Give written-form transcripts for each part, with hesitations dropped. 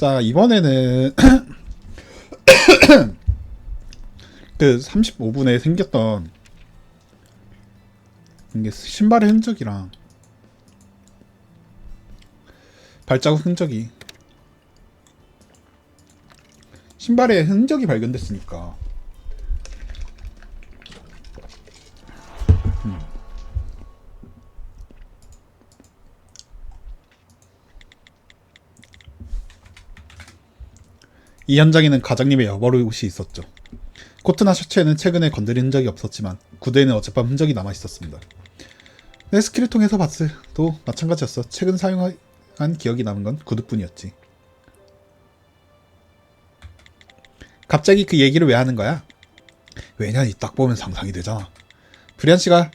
자, 이번에는 그 35분에 생겼던 이게 신발의 흔적이랑 발자국 흔적이 신발에 흔적이 발견됐으니까 이 현장에는 가장님의 여벌옷이 있었죠. 코트나 셔츠에는 최근에 건드린 흔적이 없었지만 구두에는 어젯밤 흔적이 남아 있었습니다. 내 스키를 통해서 봤을 도 마찬가지였어. 최근 사용한 기억이 남은 건 구두뿐이었지. 갑자기 그 얘기를 왜 하는 거야? 왜냐니 딱 보면 상상이 되잖아. 브리안 씨가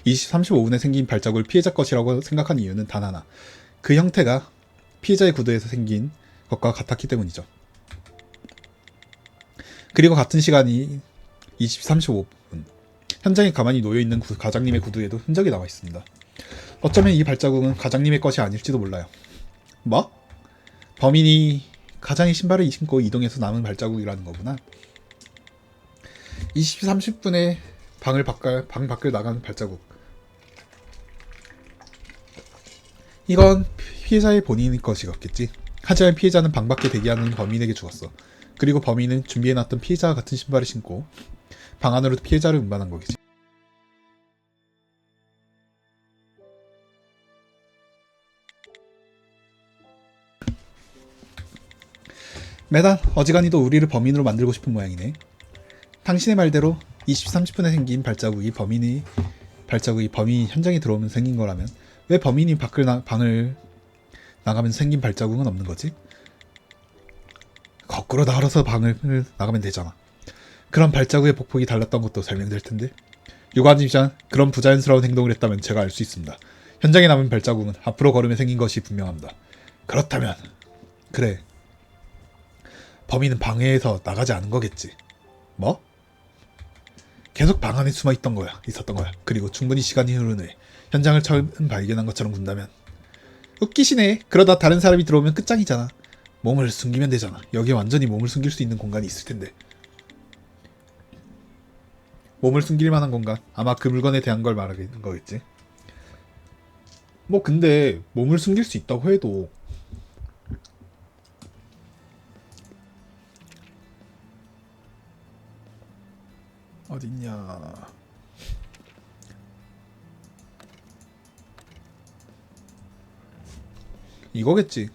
35분에 생긴 발자국을 피해자 것이라고 생각한 이유는 단 하나. 그 형태가 피해자의 구두에서 생긴 것과 같았기 때문이죠. 그리고 같은 시간이 35분. 현장에 가만히 놓여있는 가장님의 구두에도 흔적이 남아 있습니다. 어쩌면 이 발자국은 가장님의 것이 아닐지도 몰라요. 뭐? 범인이 가장의 신발을 신고 이동해서 남은 발자국이라는 거구나. 20시 30분에 방 밖을 나가는 발자국. 이건 피해자의 본인의 것이었겠지. 하지만 피해자는 방 밖에 대기하는 범인에게 죽었어. 그리고 범인은 준비해놨던 피해자와 같은 신발을 신고 방 안으로 피해자를 운반한 거겠지. 매단 어지간히도 우리를 범인으로 만들고 싶은 모양이네. 당신의 말대로 20시 30분에 생긴 발자국이 범인이 현장에 들어오면 생긴 거라면 왜 범인이 방을 나가면서 생긴 발자국은 없는 거지? 거꾸로 나가서 방을 나가면 되잖아. 그런 발자국의 폭폭이 달랐던 것도 설명될 텐데. 유관이지만 그런 부자연스러운 행동을 했다면 제가 알 수 있습니다. 현장에 남은 발자국은 앞으로 걸으며 생긴 것이 분명합니다. 그렇다면 그래, 범인은 방에서 나가지 않은 거겠지. 뭐? 계속 방 안에 숨어 있었던 거야. 그리고 충분히 시간이 흐른 후에 현장을 처음 발견한 것처럼 군다면. 웃기시네. 그러다 다른 사람이 들어오면 끝장이잖아. 몸을 숨기면 되잖아. 여기에 완전히 몸을 숨길 수 있는 공간이 있을 텐데. 몸을 숨길 만한 공간? 아마 그 물건에 대한 걸 말하는 거겠지. 뭐 근데 몸을 숨길 수 있다고 해도 어딨냐. 이거겠지.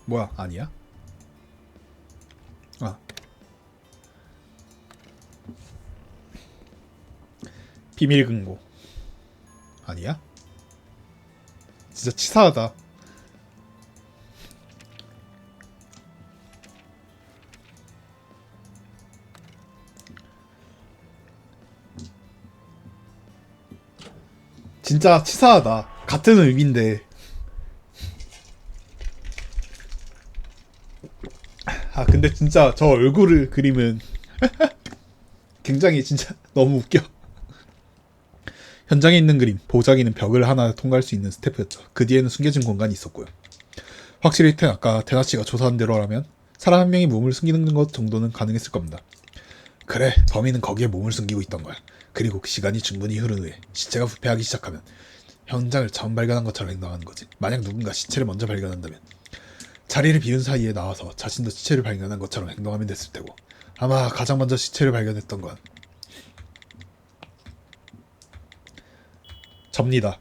뭐야, 아니야? 아, 비밀 금고. 아니야? 진짜 치사하다. 진짜 치사하다. 같은 의미인데. 아, 근데 진짜 저 얼굴을 그림은 굉장히 진짜 너무 웃겨. 현장에 있는 그림, 보자기는 벽을 하나 통과할 수 있는 스태프였죠. 그 뒤에는 숨겨진 공간이 있었고요. 확실히 아까 테나씨가 조사한 대로라면 사람 한 명이 몸을 숨기는 것 정도는 가능했을 겁니다. 그래, 범인은 거기에 몸을 숨기고 있던 거야. 그리고 그 시간이 충분히 흐른 후에 시체가 부패하기 시작하면 현장을 처음 발견한 것처럼 행동하는 거지. 만약 누군가 시체를 먼저 발견한다면 자리를 비운 사이에 나와서 자신도 시체를 발견한 것처럼 행동하면 됐을 테고, 아마 가장 먼저 시체를 발견했던 건 접니다.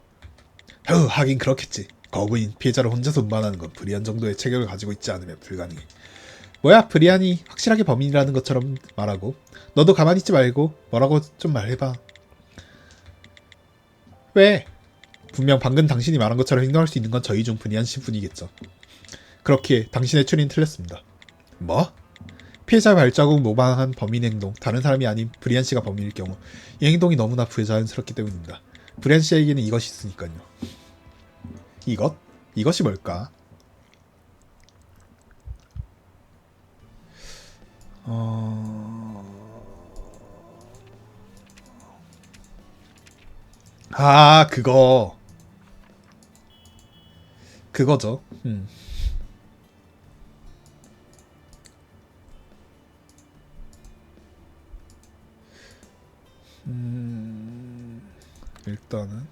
하긴 그렇겠지. 거부인 피해자를 혼자서 운반하는 건 브리안 정도의 체격을 가지고 있지 않으면 불가능해. 뭐야, 브리안이 확실하게 범인이라는 것처럼 말하고. 너도 가만히 있지 말고 뭐라고 좀 말해봐. 왜? 분명 방금 당신이 말한 것처럼 행동할 수 있는 건 저희 중 브리안 씨뿐이겠죠. 그렇기에 당신의 추리는 틀렸습니다. 뭐? 피해자 발자국 모방한 범인 행동, 다른 사람이 아닌 브리안 씨가 범인일 경우 이 행동이 너무나 부자연스럽기 때문입니다. 브리안 씨에게는 이것이 있으니까요. 이것? 이것이 뭘까? 아, 그거죠. 일단은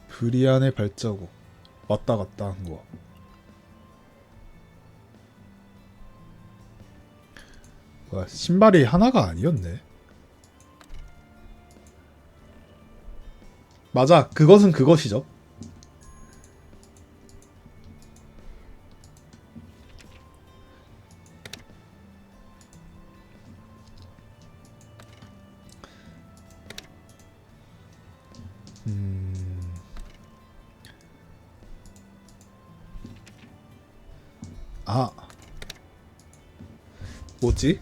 브리안의 발자국 왔다 갔다 한 거. 뭐야, 신발이 하나가 아니었네. 맞아, 그것은 그것이죠. 아, 뭐지?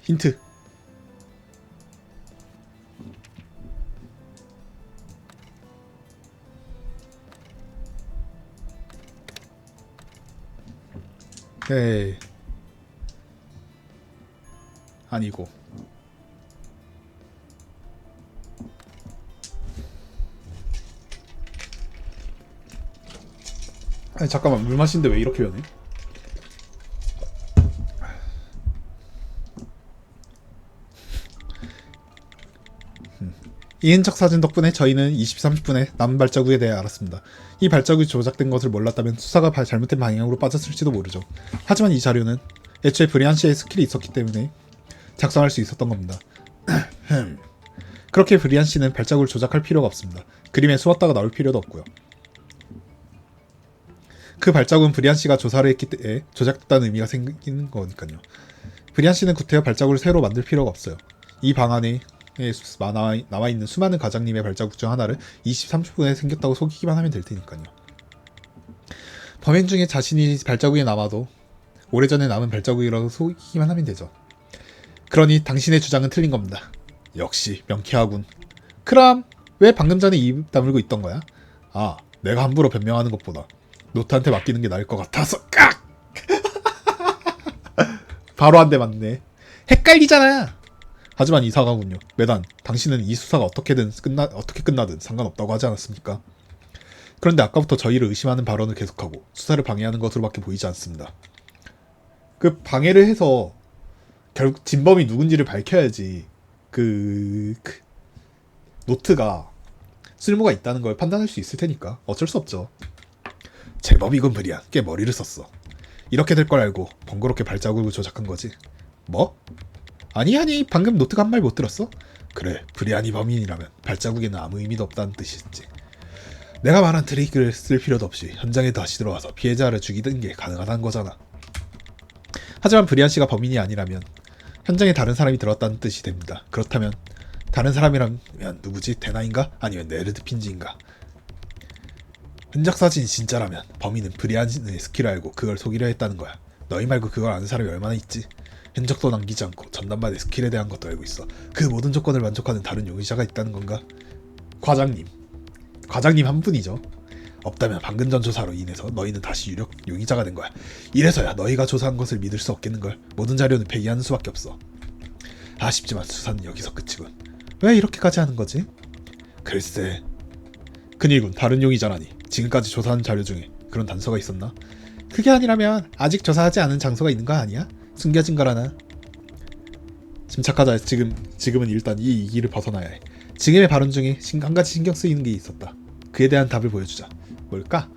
힌트. 네. 아니고. 아니 잠깐만, 물 마시는데 왜 이렇게 변해? 이인적 사진 덕분에 저희는 20-30분에 남은 발자국에 대해 알았습니다. 이 발자국이 조작된 것을 몰랐다면 수사가 잘못된 방향으로 빠졌을지도 모르죠. 하지만 이 자료는 애초에 브리안 씨의 스킬이 있었기 때문에 작성할 수 있었던 겁니다. 그렇게 브리안 씨는 발자국을 조작할 필요가 없습니다. 그림에 수었다가 나올 필요도 없고요. 그 발자국은 브리안 씨가 조사를 했기 때문에 조작됐다는 의미가 생기는 거니까요. 브리안 씨는 구태여 발자국을 새로 만들 필요가 없어요. 이 방 안에 남아있는 수많은 가장님의 발자국 중 하나를 20-30분에 생겼다고 속이기만 하면 될 테니까요. 범행 중에 자신이 발자국이 남아도 오래전에 남은 발자국이라고 속이기만 하면 되죠. 그러니 당신의 주장은 틀린 겁니다. 역시 명쾌하군. 그럼 왜 방금 전에 입 다물고 있던 거야? 아, 내가 함부로 변명하는 것보다 노트한테 맡기는 게 나을 것 같아서. 깍! 바로 한 대 맞네. 헷갈리잖아. 하지만 이상하군요. 메단, 당신은 이 수사가 어떻게 끝나든 상관없다고 하지 않았습니까? 그런데 아까부터 저희를 의심하는 발언을 계속하고 수사를 방해하는 것으로밖에 보이지 않습니다. 그 방해를 해서 결국 진범이 누군지를 밝혀야지 그 노트가 쓸모가 있다는 걸 판단할 수 있을 테니까 어쩔 수 없죠. 제법이군 브리안, 꽤 머리를 썼어. 이렇게 될 걸 알고 번거롭게 발자국을 조작한 거지. 뭐? 아니 방금 노트가 한 말 못 들었어? 그래, 브리안이 범인이라면 발자국에는 아무 의미도 없다는 뜻이지. 내가 말한 트릭을 쓸 필요도 없이 현장에 다시 들어와서 피해자를 죽이는 게 가능하다는 거잖아. 하지만 브리안 씨가 범인이 아니라면 현장에 다른 사람이 들어왔다는 뜻이 됩니다. 그렇다면 다른 사람이라면 누구지? 데나인가? 아니면 네르드 핀지인가? 흔적사진이 진짜라면 범인은 브리안의 스킬을 알고 그걸 속이려 했다는 거야. 너희 말고 그걸 아는 사람이 얼마나 있지? 흔적도 남기지 않고 전담반의 스킬에 대한 것도 알고 있어. 그 모든 조건을 만족하는 다른 용의자가 있다는 건가? 과장님 한 분이죠. 없다면 방금 전 조사로 인해서 너희는 다시 유력 용의자가 된 거야. 이래서야 너희가 조사한 것을 믿을 수 없겠는걸. 모든 자료는 폐기하는 수밖에 없어. 아쉽지만 수사는 여기서 끝이군. 왜 이렇게까지 하는 거지? 글쎄, 큰일군. 다른 용의자라니. 지금까지 조사한 자료 중에 그런 단서가 있었나? 그게 아니라면 아직 조사하지 않은 장소가 있는 거 아니야? 숨겨진 거라나? 침착하자. 지금은 일단 이 위기를 벗어나야 해. 지금의 발언 중에 한 가지 신경 쓰이는 게 있었다. 그에 대한 답을 보여주자. 뭘까?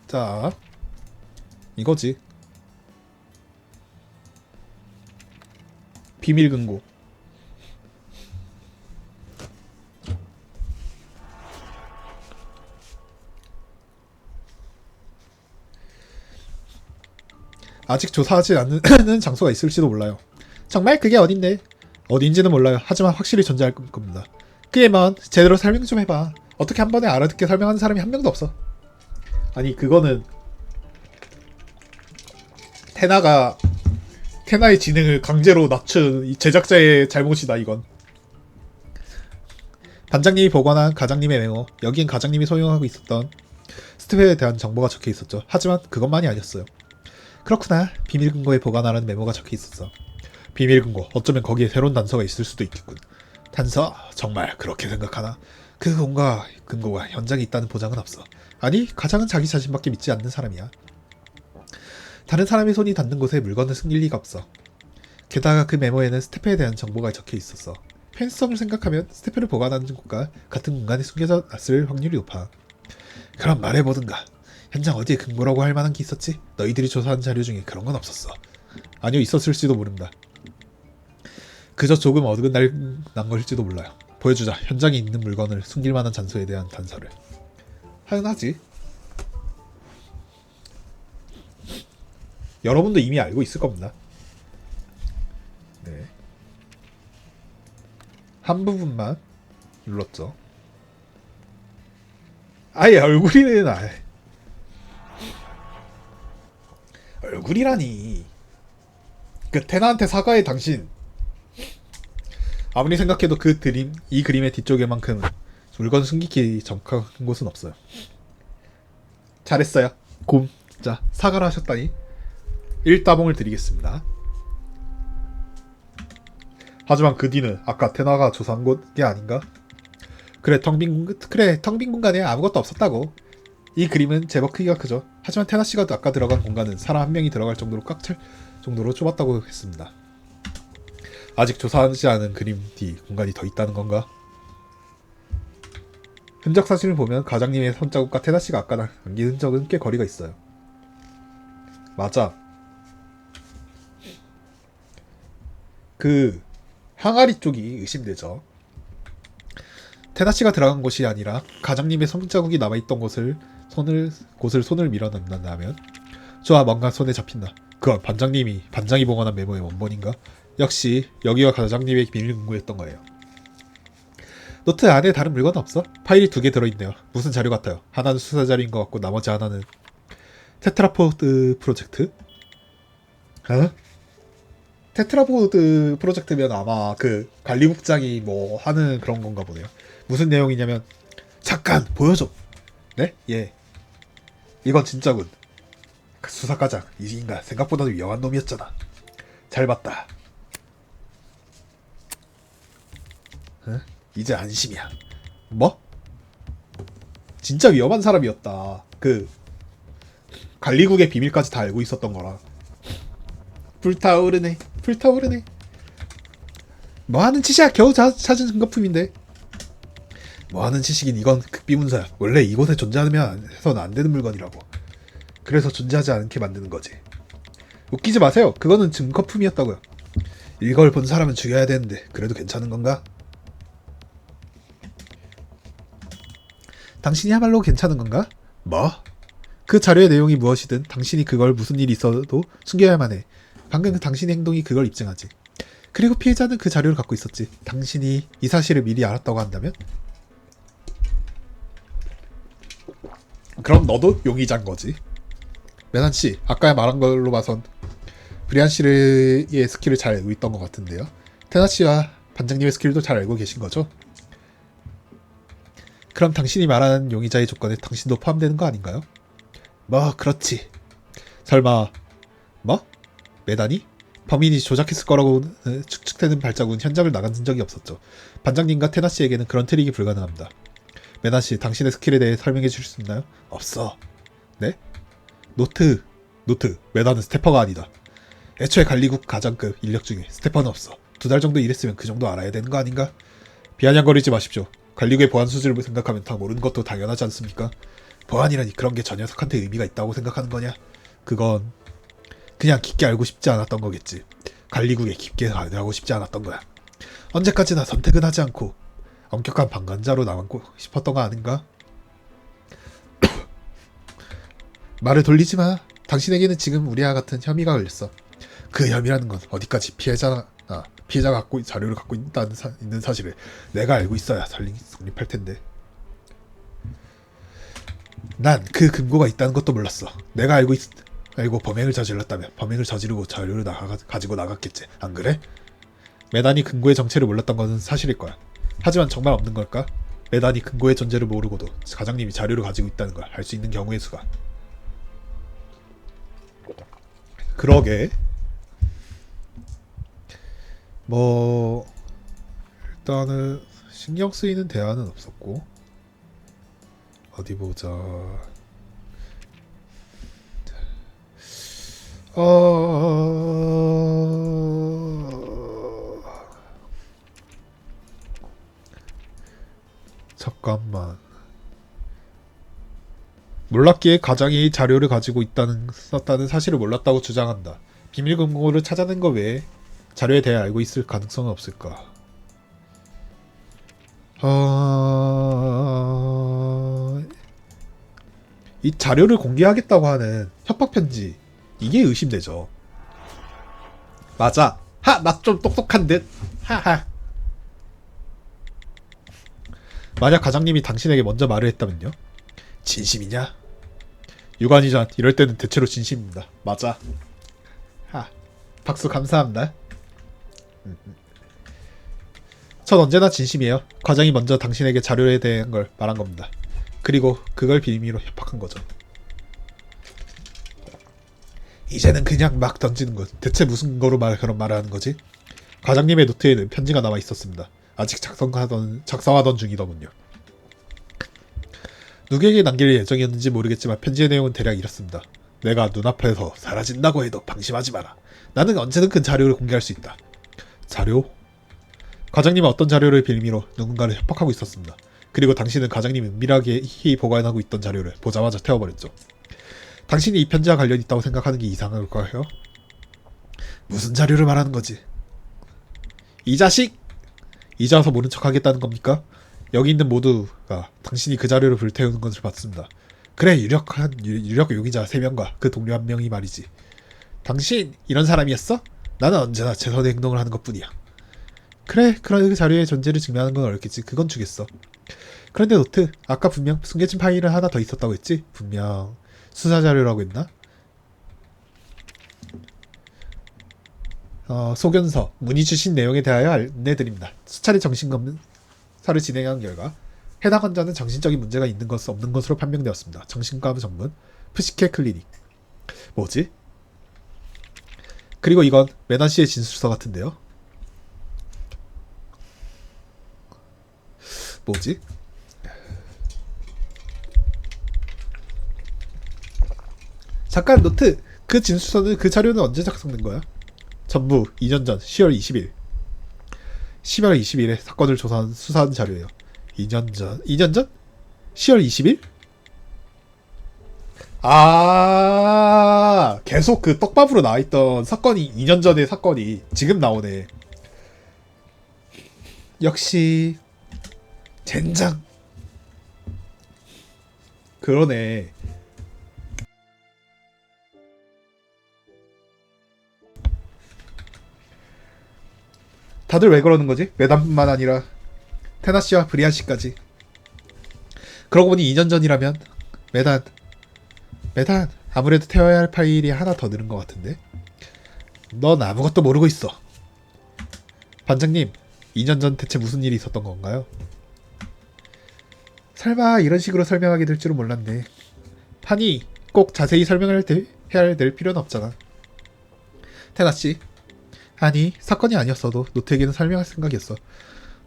자, 이거지. 비밀 금고. 아직 조사하지 않는 장소가 있을지도 몰라요. 정말 그게 어딘데? 어딘지는 몰라요. 하지만 확실히 존재할 겁니다. 그게 뭔? 제대로 설명 좀 해봐. 어떻게 한 번에 알아듣게 설명하는 사람이 한 명도 없어. 아니 그거는 테나의 지능을 강제로 낮춘 이 제작자의 잘못이다 이건. 반장님이 보관한 가장님의 메모. 여기엔 가장님이 소유하고 있었던 스텝에 대한 정보가 적혀 있었죠. 하지만 그것만이 아니었어요. 그렇구나. 비밀 근거에 보관하라는 메모가 적혀 있었어. 비밀 근거. 어쩌면 거기에 새로운 단서가 있을 수도 있겠군. 단서? 정말 그렇게 생각하나? 그 근거가 현장에 있다는 보장은 없어. 아니, 가장은 자기 자신밖에 믿지 않는 사람이야. 다른 사람의 손이 닿는 곳에 물건을 숨길 리가 없어. 게다가 그 메모에는 스테페에 대한 정보가 적혀 있었어. 편의성을 생각하면 스테페를 보관하는 곳과 같은 공간에 숨겨져 놨을 확률이 높아. 그럼 말해보든가. 현장 어디에 근거라고 할 만한 게 있었지? 너희들이 조사한 자료 중에 그런 건 없었어. 아니요, 있었을지도 모른다. 그저 조금 어긋난 걸지도 몰라요. 보여주자. 현장에 있는 물건을 숨길 만한 장소에 대한 단서를. 당연하지. 여러분도 이미 알고 있을 겁니다. 네. 한 부분만 눌렀죠. 아예 얼굴이는 얼굴이라니. 그 테나한테 사과해 당신. 아무리 생각해도 이 그림의 뒤쪽에만큼 물건 숨기기 정확한 곳은 없어요. 잘했어요. 곰. 자, 사과를 하셨다니 1따봉을 드리겠습니다. 하지만 그 뒤는 아까 테나가 조사한 곳이 아닌가? 그래, 텅 빈 공간에 아무것도 없었다고. 이 그림은 제법 크기가 크죠. 하지만 테나씨가 아까 들어간 공간은 사람 한 명이 들어갈 정도로 꽉 찰 정도로 좁았다고 했습니다. 아직 조사하지 않은 그림 뒤 공간이 더 있다는 건가? 흔적 사진을 보면 가장님의 손자국과 테나씨가 아까 남긴 흔적은 꽤 거리가 있어요. 맞아. 그 항아리 쪽이 의심되죠. 테나씨가 들어간 곳이 아니라 가장님의 손자국이 남아있던 곳을 손을 밀어넣는다면 좋아, 뭔가 손에 잡힌다. 그건 반장이 봉헌한 메모의 원본인가? 역시 여기가 가장님의 비밀 금고였던 거예요. 노트 안에 다른 물건은 없어? 파일이 2개 들어있네요. 무슨 자료 같아요? 하나는 수사 자료인 것 같고 나머지 하나는 테트라포드 프로젝트? 어? 테트라포드 프로젝트면 아마 그 관리국장이 뭐 하는 그런 건가 보네요. 무슨 내용이냐면 잠깐 보여줘. 네? 예. 이건 진짜군. 수사과장, 이 인간 생각보다도 위험한 놈이었잖아. 잘 봤다. 응? 이제 안심이야. 뭐? 진짜 위험한 사람이었다. 그 관리국의 비밀까지 다 알고 있었던 거라. 불타오르네. 뭐하는 짓이야. 겨우 찾은 증거품인데. 뭐하는 짓이긴. 이건 극비문서야. 원래 이곳에 존재하면 해서는 안 되는 물건이라고. 그래서 존재하지 않게 만드는 거지. 웃기지 마세요. 그거는 증거품이었다고요. 이걸 본 사람은 죽여야 되는데 그래도 괜찮은 건가? 당신이야말로 괜찮은 건가? 뭐? 그 자료의 내용이 무엇이든 당신이 그걸 무슨 일이 있어도 숨겨야만 해. 방금 당신의 행동이 그걸 입증하지. 그리고 피해자는 그 자료를 갖고 있었지. 당신이 이 사실을 미리 알았다고 한다면? 그럼 너도 용의자인 거지. 메난씨, 아까 말한 걸로 봐선 브리안씨의 스킬을 잘 알고 있던 것 같은데요. 테나씨와 반장님의 스킬도 잘 알고 계신 거죠? 그럼 당신이 말하는 용의자의 조건에 당신도 포함되는 거 아닌가요? 뭐 그렇지. 설마 뭐? 메단이? 범인이 조작했을 거라고 추측되는 발자국은 현장을 나간 적이 없었죠. 반장님과 테나씨에게는 그런 트릭이 불가능합니다. 메단씨, 당신의 스킬에 대해 설명해 주실 수 있나요? 없어. 네? 노트. 메단은 스태퍼가 아니다. 애초에 관리국 가장급 인력 중에 스태퍼는 없어. 2달 정도 일했으면 그 정도 알아야 되는 거 아닌가? 비아냥거리지 마십시오. 관리국의 보안 수준을 생각하면 다 모르는 것도 당연하지 않습니까? 보안이라니 그런 게 저 녀석한테 의미가 있다고 생각하는 거냐? 그건 그냥 깊게 알고 싶지 않았던 거겠지. 관리국에 깊게 알고 싶지 않았던 거야. 언제까지나 선택은 하지 않고 엄격한 방관자로 남고 싶었던 거 아닌가? 말을 돌리지 마. 당신에게는 지금 우리와 같은 혐의가 걸렸어. 그 혐의라는 건 어디까지 피해자가 자료를 갖고 있는 사실을 내가 알고 있어야 성립할 텐데. 난 그 근거가 있다는 것도 몰랐어. 내가 알고 범행을 저질렀다면 범행을 저지르고 자료를 가지고 나갔겠지. 안 그래? 메단이 근거의 정체를 몰랐던 것은 사실일 거야. 하지만 정말 없는 걸까? 메단이 금고의 존재를 모르고도 과장님이 자료를 가지고 있다는 걸 알 수 있는 경우의 수가. 그러게. 뭐 일단은 신경 쓰이는 대안은 없었고, 어디 보자. 잠깐만. 몰랐기에 가장이 자료를 가지고 썼다는 사실을 몰랐다고 주장한다. 비밀 금고를 찾아낸 것 외에 자료에 대해 알고 있을 가능성은 없을까? 이 자료를 공개하겠다고 하는 협박 편지, 이게 의심되죠. 맞아. 나 좀 똑똑한 듯. 하하. 만약 과장님이 당신에게 먼저 말을 했다면요? 진심이냐? 유관이전, 이럴 때는 대체로 진심입니다. 맞아. 박수 감사합니다. 전 언제나 진심이에요. 과장이 먼저 당신에게 자료에 대한 걸 말한 겁니다. 그리고 그걸 빌미로 협박한 거죠. 이제는 그냥 막 던지는 것. 대체 무슨 근거로 그런 말을 하는 거지? 과장님의 노트에는 편지가 남아 있었습니다. 아직 작성하던 중이더군요. 누구에게 남길 예정이었는지 모르겠지만 편지의 내용은 대략 이렇습니다. 내가 눈앞에서 사라진다고 해도 방심하지 마라. 나는 언제든 그 자료를 공개할 수 있다. 자료? 과장님은 어떤 자료를 빌미로 누군가를 협박하고 있었습니다. 그리고 당신은 과장님이 은밀하게 보관하고 있던 자료를 보자마자 태워버렸죠. 당신이 이 편지와 관련이 있다고 생각하는 게 이상할까요? 무슨 자료를 말하는 거지? 이 자식! 이제 와서 모른 척 하겠다는 겁니까? 여기 있는 모두가 당신이 그 자료를 불태우는 것을 봤습니다. 그래, 유력 용의자 3명과 그 동료 1명이 말이지. 당신 이런 사람이었어? 나는 언제나 최선의 행동을 하는 것뿐이야. 그래, 그 자료의 존재를 증명하는 건 어렵겠지. 그건 주겠어. 그런데 노트, 아까 분명 숨겨진 파일은 하나 더 있었다고 했지? 분명 수사 자료라고 했나? 소견서, 문의 주신 내용에 대하여 안내드립니다. 수차례 정신검사를 진행한 결과 해당 환자는 정신적인 문제가 있는 것 없는 것으로 판명되었습니다. 정신과 전문 푸시케 클리닉. 뭐지? 그리고 이건 메난 씨의 진술서 같은데요. 뭐지? 잠깐 노트. 그 진술서는 그 자료는 언제 작성된 거야? 전부 2년 전 10월 20일 10월 20일에 사건을 수사한 자료예요. 2년 전? 10월 20일? 계속 그 떡밥으로 나와있던 사건이 2년 전의 사건이 지금 나오네. 역시 젠장. 그러네. 다들 왜 그러는 거지? 메단뿐만 아니라 테나 씨와 브리안 씨까지. 그러고 보니 2년 전이라면 메단 아무래도 태워야 할 파일이 하나 더 늘은 것 같은데. 넌 아무것도 모르고 있어. 반장님, 2년 전 대체 무슨 일이 있었던 건가요? 설마 이런 식으로 설명하게 될 줄은 몰랐네. 판이 꼭 자세히 설명을 해야 될 필요는 없잖아. 테나 씨. 아니, 사건이 아니었어도 노트에게는 설명할 생각이었어.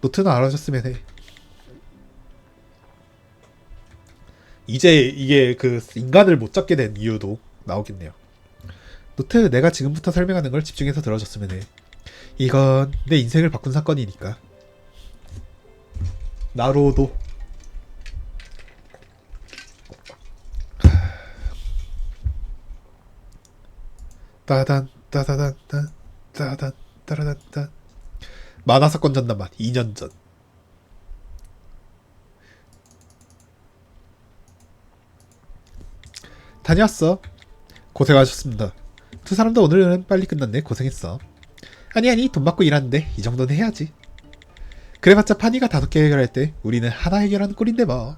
노트는 알아줬으면 해. 이제 이게 그 인간을 못 잡게 된 이유도 나오겠네요. 노트, 내가 지금부터 설명하는 걸 집중해서 들어줬으면 해. 이건 내 인생을 바꾼 사건이니까. 나로도. 따단 따다단 따단 따라단. 만화 사건 전담반 2년 전. 다녀왔어. 고생하셨습니다. 두 사람도 오늘은 빨리 끝났네. 고생했어. 아니 돈 받고 일하는데 이 정도는 해야지. 그래봤자 파니가 5개 해결할 때 우리는 하나 해결하는 꼴인데 뭐.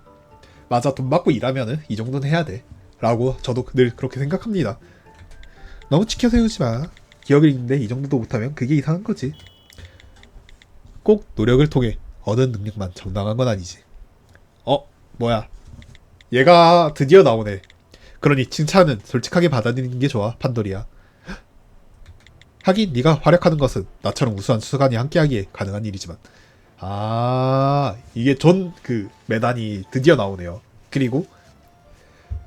맞아, 돈 받고 일하면은 이 정도는 해야 돼 라고 저도 늘 그렇게 생각합니다. 너무 치켜세우지 마. 기억을 잃는데 이 정도도 못하면 그게 이상한 거지. 꼭 노력을 통해 얻은 능력만 정당한 건 아니지. 뭐야? 얘가 드디어 나오네. 그러니 칭찬은 솔직하게 받아들이는 게 좋아, 판도리야. 하긴 네가 활약하는 것은 나처럼 우수한 수사관이 함께하기에 가능한 일이지만. 아, 이게 존 그 메단이 드디어 나오네요. 그리고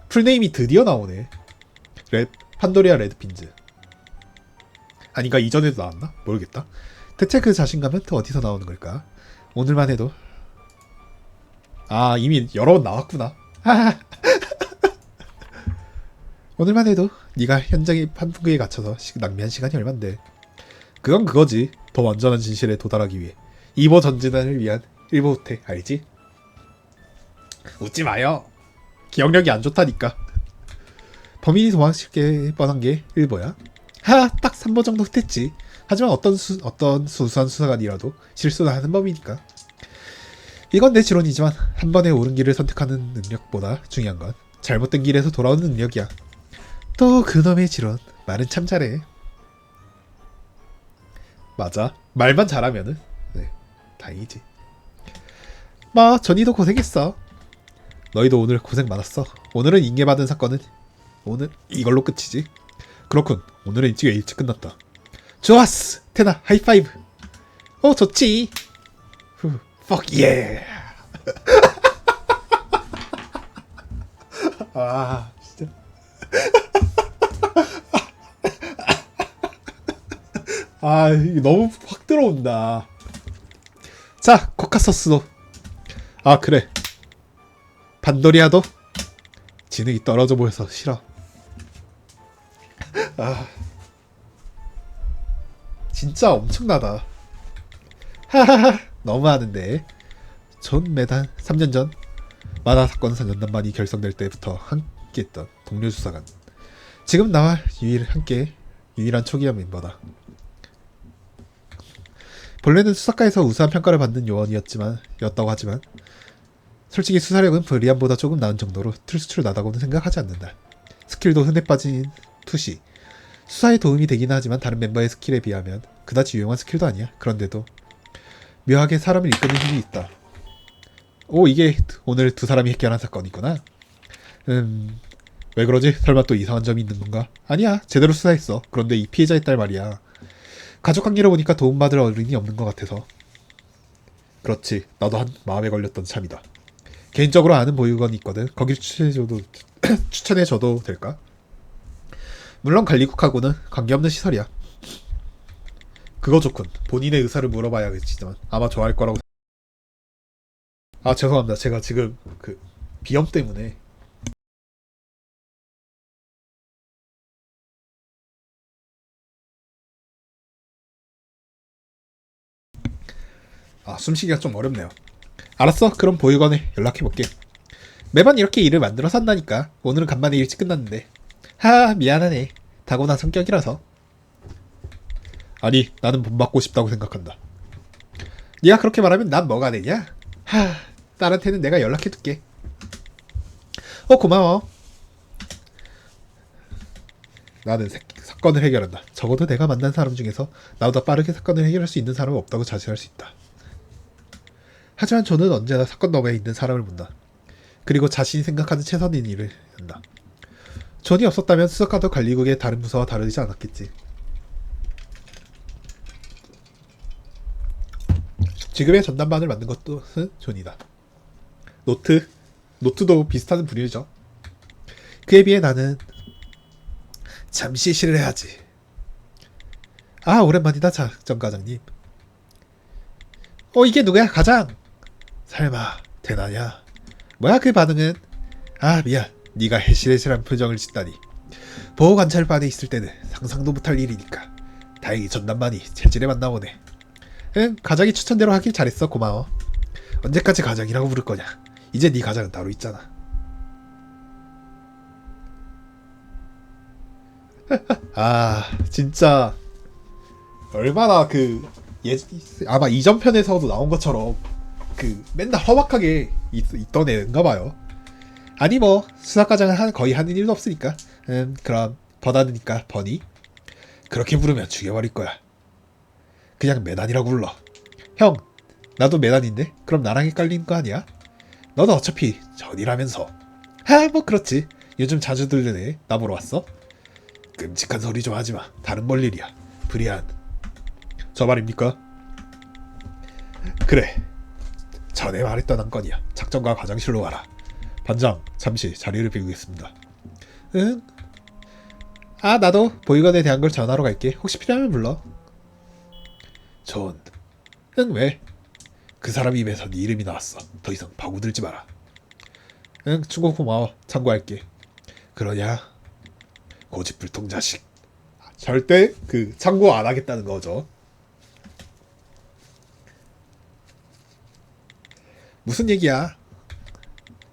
풀네임이 드디어 나오네. 판도리아 레드핀즈. 아니, 그니까 이전에도 나왔나? 모르겠다. 대체 그 자신감은 또 어디서 나오는 걸까? 오늘만 해도. 아, 이미 여러 번 나왔구나. 오늘만 해도 네가 현장의 판국에 갇혀서 낭비한 시간이 얼만데. 그건 그거지. 더 완전한 진실에 도달하기 위해 이보 전진단을 위한 일보 후퇴 알지? 웃지 마요. 기억력이 안 좋다니까. 범인이 도망칠 뻔한 게 일보야. 딱 3보 정도 후퇴했지. 하지만 어떤 수수한 수사관이라도 실수는 하는 법이니까. 이건 내 지론이지만 한 번에 옳은 길을 선택하는 능력보다 중요한 건 잘못된 길에서 돌아오는 능력이야. 또 그놈의 지론. 말은 참 잘해. 맞아. 말만 잘하면은 네, 다행이지. 뭐 전이도 고생했어. 너희도 오늘 고생 많았어. 오늘은 인계받은 사건은 오늘 이걸로 끝이지. 그렇군. 오늘은 일찍 끝났다. 좋았어. 테나 하이파이브. 좋지. fuck yeah. 아 진짜. 아 이게 너무 확 들어온다. 자, 코카서스도. 아 그래. 판도리아도 지능이 떨어져 보여서 싫어. 아 진짜 엄청나다. 하하하. 너무하는데. 존 메단 3년 전 마다 사건 전담반이 결성될 때부터 함께했던 동료 수사관. 지금 나와 유일한 초기화 멤버다. 본래는 수사과에서 우수한 평가를 받는 요원이었다고 하지만 솔직히 수사력은 브리안보다 조금 나은 정도로 틀수출나다고는 생각하지 않는다. 스킬도 흔해 빠진 투시. 수사에 도움이 되긴 하지만 다른 멤버의 스킬에 비하면 그다지 유용한 스킬도 아니야. 그런데도 묘하게 사람을 이끄는 힘이 있다. 오, 이게 오늘 두 사람이 해결한 사건이구나. 왜 그러지? 설마 또 이상한 점이 있는 건가? 아니야, 제대로 수사했어. 그런데 이 피해자의 딸 말이야. 가족관계로 보니까 도움받을 어른이 없는 것 같아서. 그렇지, 나도 한 마음에 걸렸던 참이다. 개인적으로 아는 보육원이 있거든. 거길 추천해줘도 될까? 물론 관리국하고는 관계없는 시설이야. 그거 좋군. 본인의 의사를 물어봐야겠지만 아마 좋아할 거라고. 아 죄송합니다. 제가 지금 그 비염 때문에 숨쉬기가 좀 어렵네요. 알았어. 그럼 보육원에 연락해볼게. 매번 이렇게 일을 만들어서 한다니까. 오늘은 간만에 일찍 끝났는데. 미안하네. 타고난 성격이라서. 아니, 나는 본받고 싶다고 생각한다. 네가 그렇게 말하면 난 뭐가 되냐? 딸한테는 내가 연락해둘게. 고마워. 나는 사건을 해결한다. 적어도 내가 만난 사람 중에서 나보다 빠르게 사건을 해결할 수 있는 사람은 없다고 자신할 수 있다. 하지만 저는 언제나 사건 너머에 있는 사람을 본다. 그리고 자신이 생각하는 최선인 일을 한다. 존이 없었다면 수석과도 관리국의 다른 부서와 다르지 않았겠지. 지금의 전담반을 만든 것은 존이다. 노트도 비슷한 분류죠. 그에 비해 나는 잠시 쉬를 해야지. 오랜만이다, 정 과장님. 이게 누구야, 과장? 설마 대나냐? 뭐야 그 반응은? 미안. 네가 해실해실한 표정을 짓다니. 보호관찰반에 있을 때는 상상도 못할 일이니까. 다행히 전담반이 체질에 맞나보네. 가장이 추천대로 하길 잘했어. 고마워. 언제까지 가장이라고 부를 거냐? 이제 네 가장은 따로 있잖아. 진짜 얼마나 아마 이전 편에서도 나온 것처럼 맨날 험악하게 있던 애인가 봐요. 아니 뭐 수사과장은 거의 하는 일도 없으니까. 그럼 버나드니까 버니. 그렇게 부르면 죽여버릴 거야. 그냥 메단이라고 불러. 형, 나도 메단인데 그럼 나랑 헷갈리는 거 아니야? 너도 어차피 전이라면서. 하, 뭐 그렇지. 요즘 자주 들르네. 나 보러 왔어? 끔찍한 소리 좀 하지마. 다른 볼 일이야. 브리안. 저 말입니까? 그래. 전에 말했던 한 건이야. 작전과 과장실로 와라. 반장, 잠시 자리를 비우겠습니다. 응? 아, 나도 보이건에 대한 걸 전하러 갈게. 혹시 필요하면 불러. 존. 응, 왜? 그 사람 입에서 네 이름이 나왔어. 더 이상 파고들지 마라. 응, 충고 고마워. 참고할게. 그러냐? 고집불통 자식. 절대 참고 안 하겠다는 거죠. 무슨 얘기야?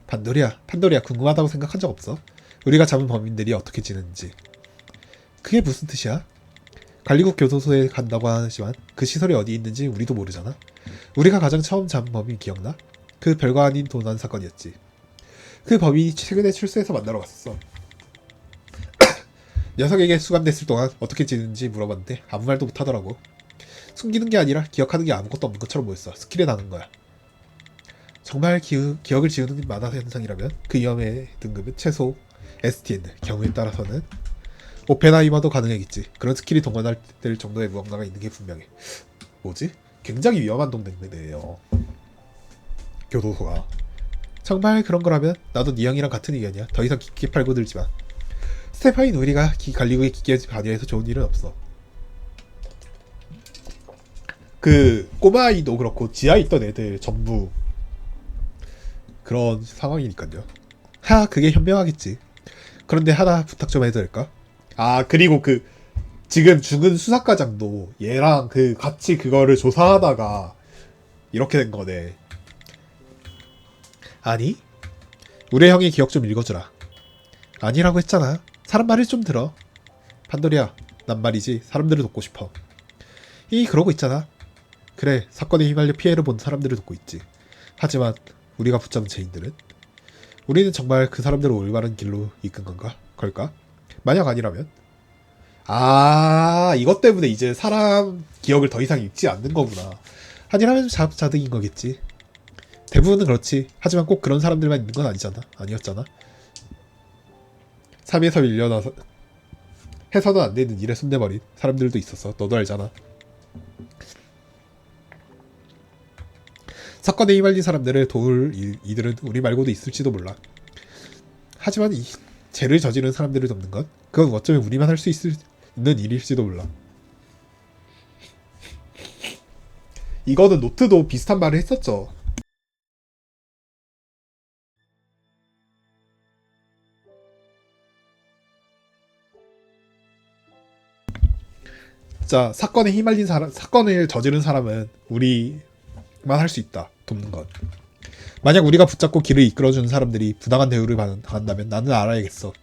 판도리야 궁금하다고 생각한 적 없어? 우리가 잡은 범인들이 어떻게 지내는지. 그게 무슨 뜻이야? 관리국 교도소에 간다고 하지만 그 시설이 어디 있는지 우리도 모르잖아. 우리가 가장 처음 잡은 범인 기억나? 그 별거 아닌 도난 사건이었지. 그 범인이 최근에 출소해서 만나러 갔었어. 녀석에게 수감됐을 동안 어떻게 지내는지 물어봤는데 아무 말도 못하더라고. 숨기는 게 아니라 기억하는 게 아무것도 없는 것처럼 보였어. 스킬에 나는 거야. 정말 기억을 지우는 만화 현상이라면 그 위험의 등급은 최소 STN, 경우에 따라서는 오펜하이머도 가능하겠지. 그런 스킬이 동원될 정도의 무언가가 있는 게 분명해. 뭐지? 굉장히 위험한 동네네요. 교도소가. 정말 그런 거라면 나도 네 형이랑 같은 의견이야. 더 이상 깊게 팔고 들지 마. 스테파인 우리가 관리국에 깊게 관여해서 좋은 일은 없어. 그 꼬마아이도 그렇고 지하에 있던 애들 전부 그런 상황이니까요. 그게 현명하겠지. 그런데 하나 부탁 좀 해도 될까? 아, 그리고 지금 죽은 수사과장도 얘랑 같이 그거를 조사하다가 이렇게 된 거네. 아니? 우리 형의 기억 좀 읽어주라. 아니라고 했잖아. 사람 말을 좀 들어. 판도리야, 난 말이지 사람들을 돕고 싶어. 그러고 있잖아. 그래, 사건에 휘말려 피해를 본 사람들을 돕고 있지. 하지만 우리가 붙잡은 죄인들은? 우리는 정말 그 사람들을 올바른 길로 이끈 걸까? 만약 아니라면? 이것 때문에 이제 사람 기억을 더 이상 잊지 않는 거구나. 아니라면 자득인 거겠지. 대부분은 그렇지. 하지만 꼭 그런 사람들만 있는 건 아니었잖아. 삶에서 밀려나서 해서는 안 되는 일에 손대버린 사람들도 있었어. 너도 알잖아. 사건에 휘말린 사람들을 도울 이들은 우리 말고도 있을지도 몰라. 하지만 이 죄를 저지른 사람들을 돕는 건 그건 어쩌면 우리만 할 수 있는 일일지도 몰라. 이거는 노트도 비슷한 말을 했었죠. 자, 사건을 저지른 사람은 우리만 할 수 있다. 돕는 것. 만약 우리가 붙잡고 길을 이끌어주는 사람들이 부당한 대우를 당한다면 나는 알아야겠어.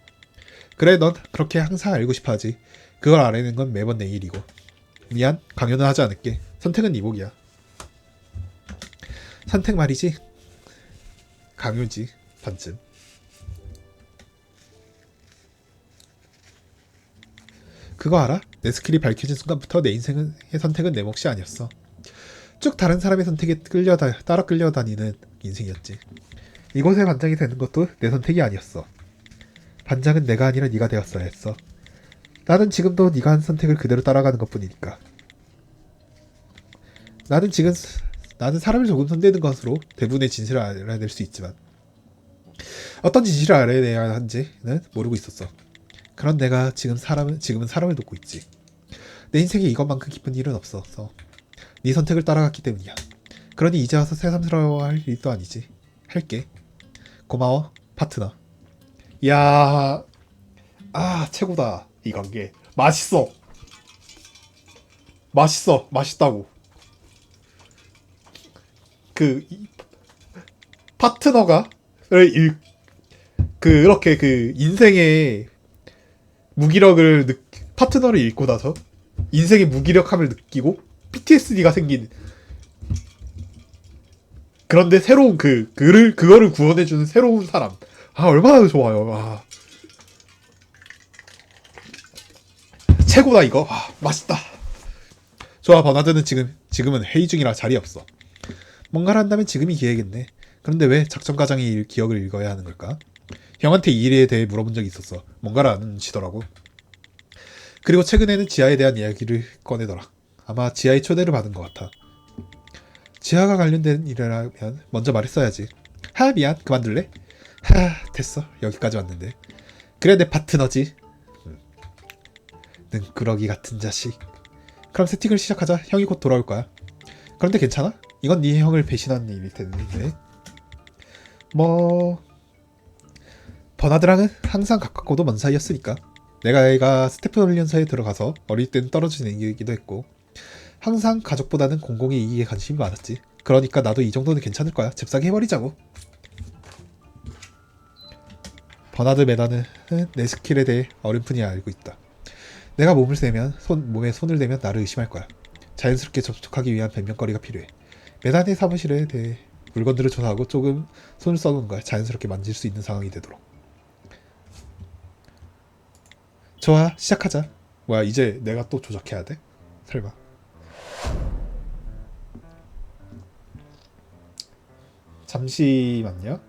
그래, 넌 그렇게 항상 알고 싶어하지. 그걸 알아내는 건 매번 내 일이고. 미안, 강요는 하지 않을게. 선택은 네 몫이야. 선택 말이지. 강요지, 반쯤. 그거 알아? 내 스킬이 밝혀진 순간부터 내 인생의 선택은 내 몫이 아니었어. 쭉 다른 사람의 선택에 따라 끌려다니는 인생이었지. 이곳의 반장이 되는 것도 내 선택이 아니었어. 반장은 내가 아니라 네가 되었어야 했어. 나는 지금도 네가 한 선택을 그대로 따라가는 것뿐이니까. 나는 사람을 조금 손대는 것으로 대부분의 진실을 알아낼 수 있지만 어떤 진실을 알아내야 하는지는 모르고 있었어. 그런 내가 지금은 사람을 돕고 있지. 내 인생에 이것만큼 기쁜 일은 없었어. 네 선택을 따라갔기 때문이야. 그러니 이제 와서 새삼스러워할 일도 아니지. 할게. 고마워, 파트너. 이야, 최고다. 이 관계. 맛있다고. 파트너가 그렇게 인생의 파트너를 잃고 나서 인생의 무기력함을 느끼고 PTSD가 생긴. 그런데 새로운 그거를 구원해주는 새로운 사람. 얼마나 좋아요. 최고다 이거. 맛있다. 좋아, 버나드는 지금은 회의 중이라 자리 없어. 뭔가를 한다면 지금이 기회겠네. 그런데 왜 작전과장의 기억을 읽어야 하는 걸까? 형한테 이 일에 대해 물어본 적이 있었어. 뭔가를 아는 눈치더라고. 그리고 최근에는 지하에 대한 이야기를 꺼내더라. 아마 지하의 초대를 받은 것 같아. 지하가 관련된 일이라면 먼저 말했어야지. 하, 미안. 그만둘래? 하, 됐어. 여기까지 왔는데. 그래, 내 파트너지. 능꾸러기 같은 자식. 그럼 세팅을 시작하자. 형이 곧 돌아올 거야. 그런데 괜찮아? 이건 네 형을 배신한 일일 텐데. 뭐... 버나드랑은 항상 가깝고도 먼 사이였으니까. 내가 애가 스태프 훈련소에 들어가서 어릴 땐 떨어진 애기이기도 했고 항상 가족보다는 공공의 이익에 관심이 많았지. 그러니까 나도 이 정도는 괜찮을 거야. 잽싸게 해버리자고. 버나드 메나는 내 스킬에 대해 어렴풋이 알고 있다. 내가 몸에 손을 대면 나를 의심할 거야. 자연스럽게 접촉하기 위한 변명거리가 필요해. 메나의 사무실에 대해 물건들을 조사하고 조금 손을 써놓은 거야. 자연스럽게 만질 수 있는 상황이 되도록. 좋아, 시작하자. 뭐야, 이제 내가 또 조작해야 돼? 설마. 잠시만요.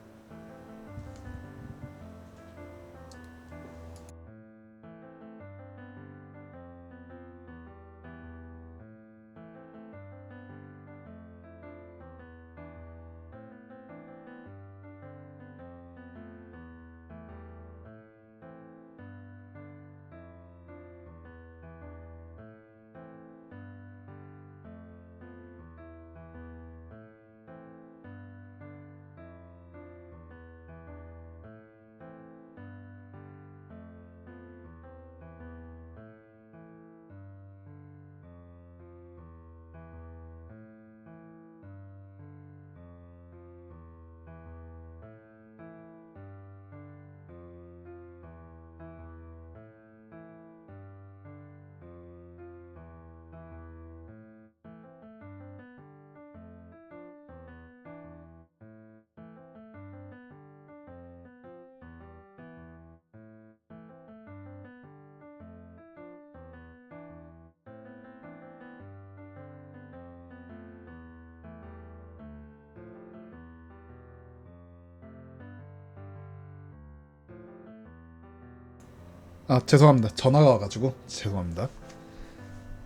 아, 죄송합니다. 전화가 와가지고 죄송합니다.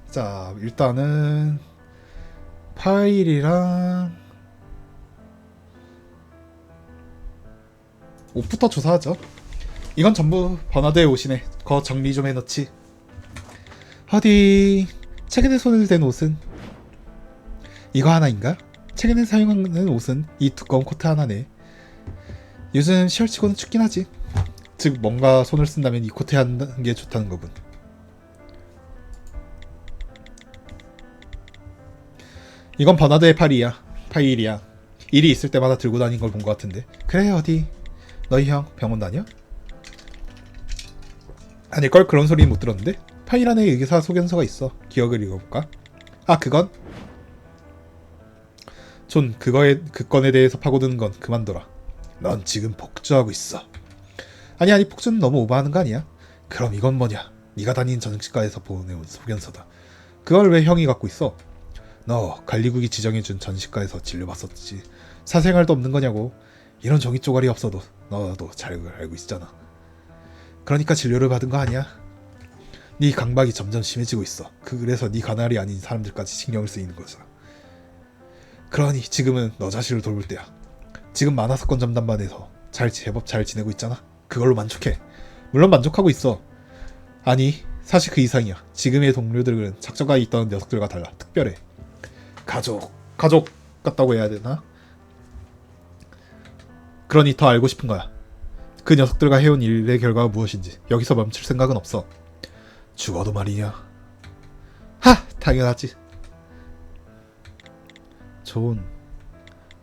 자, 일단은 파일이랑 옷부터 조사하죠. 이건 전부 버나드의 옷이네. 거 정리 좀 해놓지. 어디 최근에 손을 댄 옷은 이거 하나인가? 최근에 사용하는 옷은 이 두꺼운 코트 하나네. 요즘 10월치고는 춥긴 하지. 즉 뭔가 손을 쓴다면 이 코트에 하는 게 좋다는 거군. 이건 버나드의 파일이야. 일이 있을 때마다 들고 다닌 걸 본 것 같은데. 그래, 어디 너희 형 병원 다녀? 아닐걸? 그런 소리는 못 들었는데. 파일 안에 의사 소견서가 있어. 기억을 읽어볼까? 아, 그건? 존, 그 건에 대해서 파고드는 건 그만둬라. 넌 지금 복주하고 있어. 아니, 폭주는 너무 오버하는 거 아니야? 그럼 이건 뭐냐? 네가 다닌 전시가에서 보내온 소견서다. 그걸 왜 형이 갖고 있어? 너 관리국이 지정해준 전시가에서 진료받았지. 사생활도 없는 거냐고. 이런 종이 쪼가리 없어도 너도 잘 알고 있잖아. 그러니까 진료를 받은 거 아니야? 네 강박이 점점 심해지고 있어. 그래서 네 관할이 아닌 사람들까지 신경을 쓰이는 거잖아. 그러니 지금은 너 자신을 돌볼 때야. 지금 만화사건 전담반에서 제법 잘 지내고 있잖아. 그걸로 만족해. 물론 만족하고 있어. 아니, 사실 그 이상이야. 지금의 동료들은 작전가에 있던 녀석들과 달라. 특별해. 가족 같다고 해야 되나? 그러니 더 알고 싶은 거야. 그 녀석들과 해온 일의 결과가 무엇인지. 여기서 멈출 생각은 없어. 죽어도 말이냐. 하! 당연하지.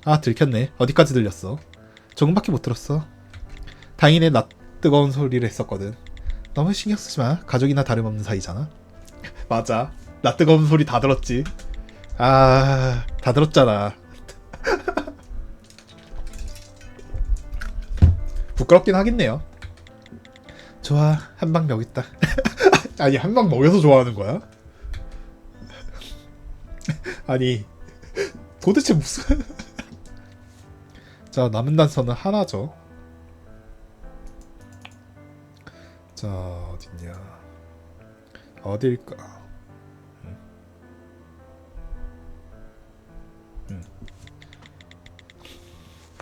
아, 들켰네. 어디까지 들렸어? 조금밖에 못 들었어. 다행이네. 나 뜨거운 소리를 했었거든. 너무 신경 쓰지 마. 가족이나 다름없는 사이잖아. 맞아. 나 뜨거운 소리 다 들었지. 아, 다 들었잖아. 부끄럽긴 하겠네요. 좋아, 한방 먹였다. 아니, 한방 먹여서 좋아하는 거야? 아니, 도대체 무슨... 자, 남은 단서는 하나죠. 자, 어딨냐. 어딜까.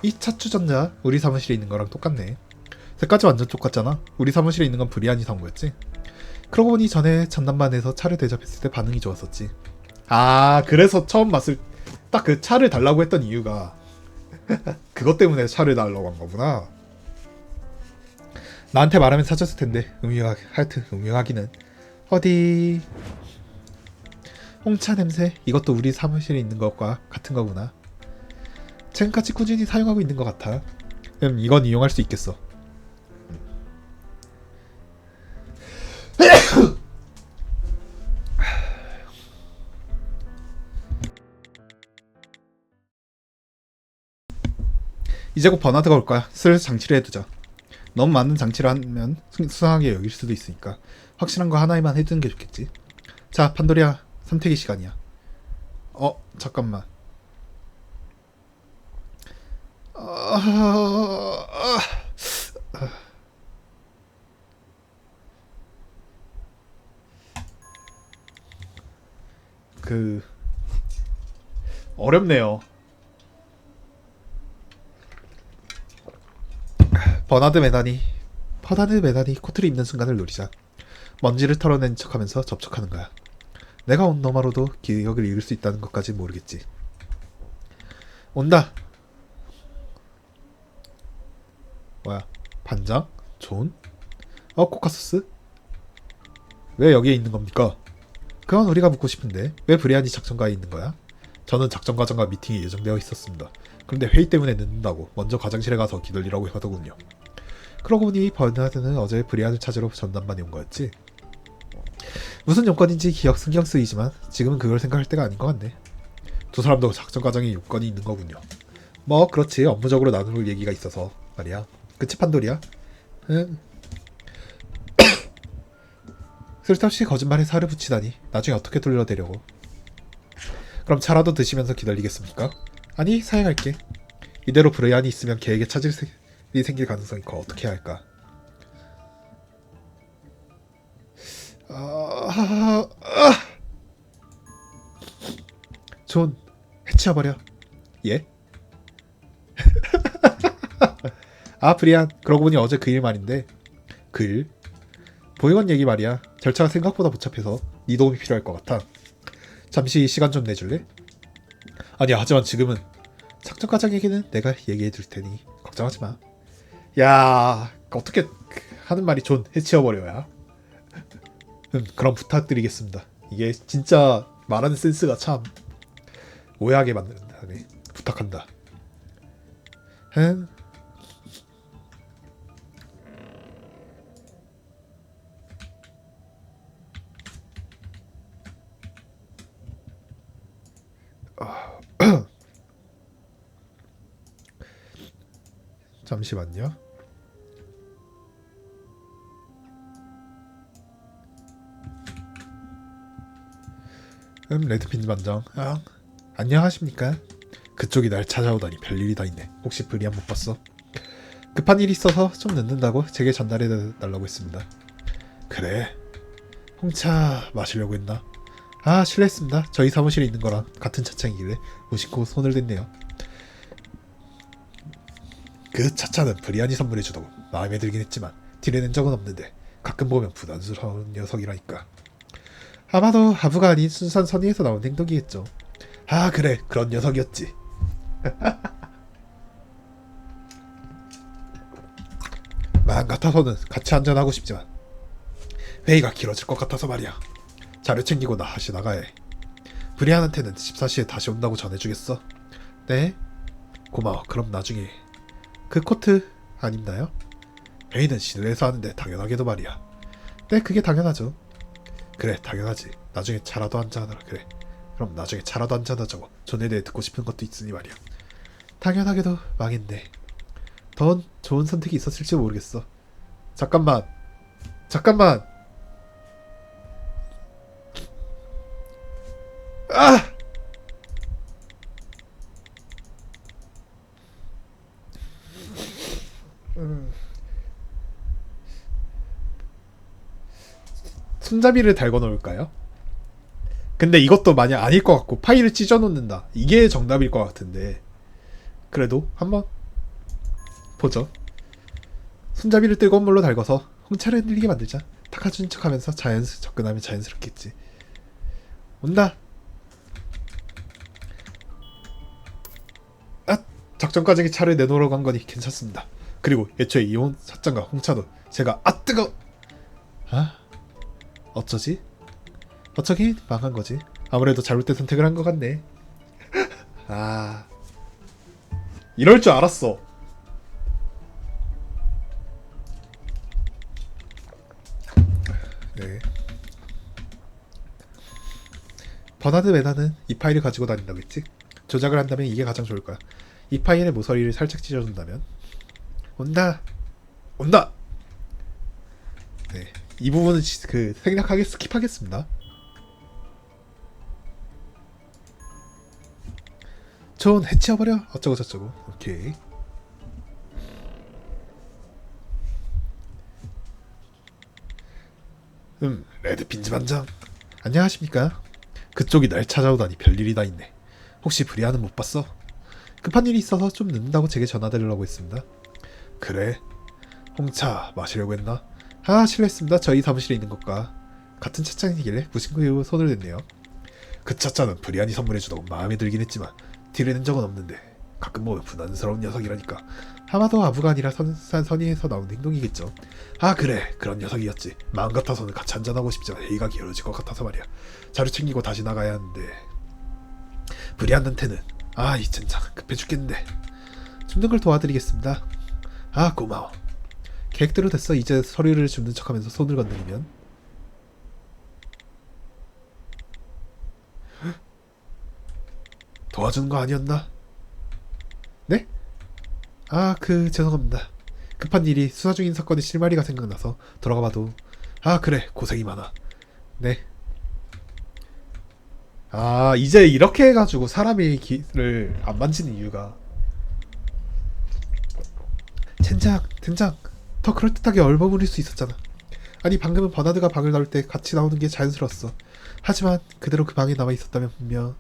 이 차추전자 우리 사무실에 있는 거랑 똑같네. 색깔이 완전 똑같잖아. 우리 사무실에 있는 건 브리아니 상무였지. 그러고 보니 전에 전남반에서 차를 대접했을 때 반응이 좋았었지. 아, 그래서 처음 봤을 딱 그 차를 달라고 했던 이유가 그것 때문에 차를 달라고 한 거구나. 나한테 말하면 사줬을 텐데 하여튼 음흉하기는. 어디 홍차 냄새, 이것도 우리 사무실에 있는 것과 같은 거구나. 지금까지 꾸준히 사용하고 있는 것 같아. 이건 이용할 수 있겠어. 이제 곧 버나드가 올 거야. 슬슬 장치를 해두자. 너무 많은 장치를 하면 수상하게 여길 수도 있으니까 확실한 거 하나에만 해두는 게 좋겠지. 자, 판도리아, 선택의 시간이야. 잠깐만. 어렵네요. 버나드 메단이 코트를 입는 순간을 노리자. 먼지를 털어낸 척하면서 접촉하는 거야. 내가 온 너마로도 기억을 잃을 수 있다는 것까지 모르겠지. 온다. 뭐야? 반장? 존? 코카소스? 왜 여기에 있는 겁니까? 그건 우리가 묻고 싶은데 왜 브리안이 작전가에 있는 거야? 저는 작전 과장과 미팅이 예정되어 있었습니다. 그런데 회의 때문에 늦는다고 먼저 과장실에 가서 기다리라고 하더군요. 그러고 보니 버나드는 어제 브리안을 찾으러 전담반에 온 거였지. 무슨 용건인지 신경 쓰이지만 지금은 그걸 생각할 때가 아닌 것 같네. 두 사람도 작전 과장에 요건이 있는 거군요. 뭐 그렇지, 업무적으로 나눌 얘기가 있어서 말이야. 그치 판도리야? 응. 쓸데없이 거짓말에 살을 붙이다니 나중에 어떻게 돌려대려고. 그럼 차라도 드시면서 기다리겠습니까? 아니, 사양할게. 이대로 브레안이 있으면 계획에 차질이 생길 가능성이 커. 어떻게 해야 할까? 존, 해치워버려. 예? 브리안, 그러고 보니 어제 그 일 말인데. 그 일? 보이건 얘기 말이야. 절차가 생각보다 복잡해서 네 도움이 필요할 것 같아. 잠시 시간 좀 내줄래? 아니야, 하지만 지금은 작전 과장 얘기는 내가 얘기해 줄 테니 걱정하지 마. 야, 어떻게 하는 말이 존 해치워버려야? 그럼 부탁드리겠습니다. 이게 진짜 말하는 센스가 참 오해하게 만든다네. 부탁한다. 잠시만요. 레드핀 반장. 안녕하십니까? 그쪽이 날 찾아오다니 별일이 다 있네. 혹시 브리안 못 봤어? 급한 일이 있어서 좀 늦는다고 제게 전달해 달라고 했습니다. 그래. 홍차 마시려고 했나? 실례했습니다. 저희 사무실에 있는 거랑 같은 차창이길래 무심코 손을 댔네요. 그 차차는 브리안이 선물해주더고 마음에 들긴 했지만 딜해낸 적은 없는데 가끔 보면 부담스러운 녀석이라니까. 아마도 하부가 아닌 순수한 선의에서 나온 행동이겠죠. 그래, 그런 녀석이었지. 마음 같아서는 같이 한잔하고 싶지만 회의가 길어질 것 같아서 말이야. 자료 챙기고 다시 나가야 해. 브리안한테는 14시에 다시 온다고 전해주겠어? 네? 고마워. 그럼 나중에. 그 코트 안 입나요? 회의는 실내에서 하는데 당연하게도 말이야. 네, 그게 당연하죠. 그래, 당연하지. 나중에 차라도 한잔하라. 그래, 그럼 나중에 차라도 한잔하자고. 존에 대해 듣고 싶은 것도 있으니 말이야. 당연하게도 망했네. 더 좋은 선택이 있었을지 모르겠어. 잠깐만. 손잡이를 달고 놓을까요? 근데 이것도 만약 아닐 것 같고 파일을 찢어 놓는다. 이게 정답일 것 같은데. 그래도 한번 보죠. 손잡이를 뜨거운 물로 달궈서 홍차를 흔들리게 만들자. 탁아준 척하면서 접근하면 자연스럽겠지. 온다. 아, 작전 과정에 차를 내놓으러 간 거니 괜찮습니다. 그리고 애초에 이온 찻잔과 홍차도 제가 뜨거. 아, 어쩌지? 어쩌긴 망한 거지. 아무래도 잘못된 선택을 한 것 같네. 아, 이럴 줄 알았어. 네. 버나드 메나는 이 파일을 가지고 다닌다겠지? 조작을 한다면 이게 가장 좋을 거야. 이 파일의 모서리를 살짝 찢어준다면. 온다. 온다. 네, 이 부분은 생략하게 스킵하겠습니다. 존 해치워버려. 어쩌고 저쩌고. 오케이. 레드 빈즈 반장. 안녕하십니까? 그쪽이 날 찾아오다니 별일이 다 있네. 혹시 브리아는 못 봤어? 급한 일이 있어서 좀 늦는다고 제게 전화드리려고 했습니다. 그래? 홍차 마시려고 했나? 아, 실례했습니다. 저희 사무실에 있는 것과 같은 찻잔이길래 무심코 이후 손을 댔네요. 그 찻잔은 브리안이 선물해주다고 마음에 들긴 했지만 딜해낸 적은 없는데 가끔 보면 분한스러운 녀석이라니까. 아마도 아부가 아니라 선의에서 나온 행동이겠죠. 아, 그래, 그런 녀석이었지. 마음 같아서는 같이 한잔하고 싶지만 회의가 길어질 것 같아서 말이야. 자료 챙기고 다시 나가야 하는데 브리안한테는 이 젠장 급해 죽겠는데 줍는 걸 도와드리겠습니다. 아, 고마워. 계획대로 됐어. 이제 서류를 줍는 척하면서 손을 건드리면. 도와주는 거 아니었나? 네? 죄송합니다. 급한 일이 수사 중인 사건의 실마리가 생각나서 들어가봐도. 그래, 고생이 많아. 네. 이제 이렇게 해가지고 사람의 길을 안 만지는 이유가. 젠장, 더 그럴듯하게 얼버무릴 수 있었잖아. 아니, 방금은 버나드가 방을 나올 때 같이 나오는 게 자연스러웠어. 하지만 그대로 그 방에 남아있었다면 분명.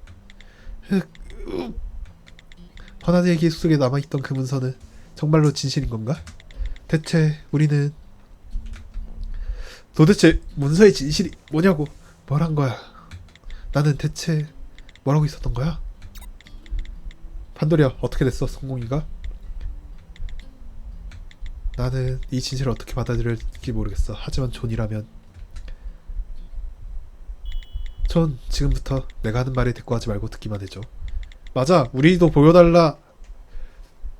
버나드의 기억 속에 남아있던 그 문서는 정말로 진실인 건가? 도대체 문서의 진실이 뭐냐고. 뭘 한 거야? 나는 대체 뭐라고 있었던 거야? 판도리야, 어떻게 됐어? 성공인가? 나는 이 진실을 어떻게 받아들일지 모르겠어. 하지만 존이라면. 존, 지금부터 내가 하는 말에 대꾸하지 말고 듣기만 해줘. 맞아, 우리도 보여달라.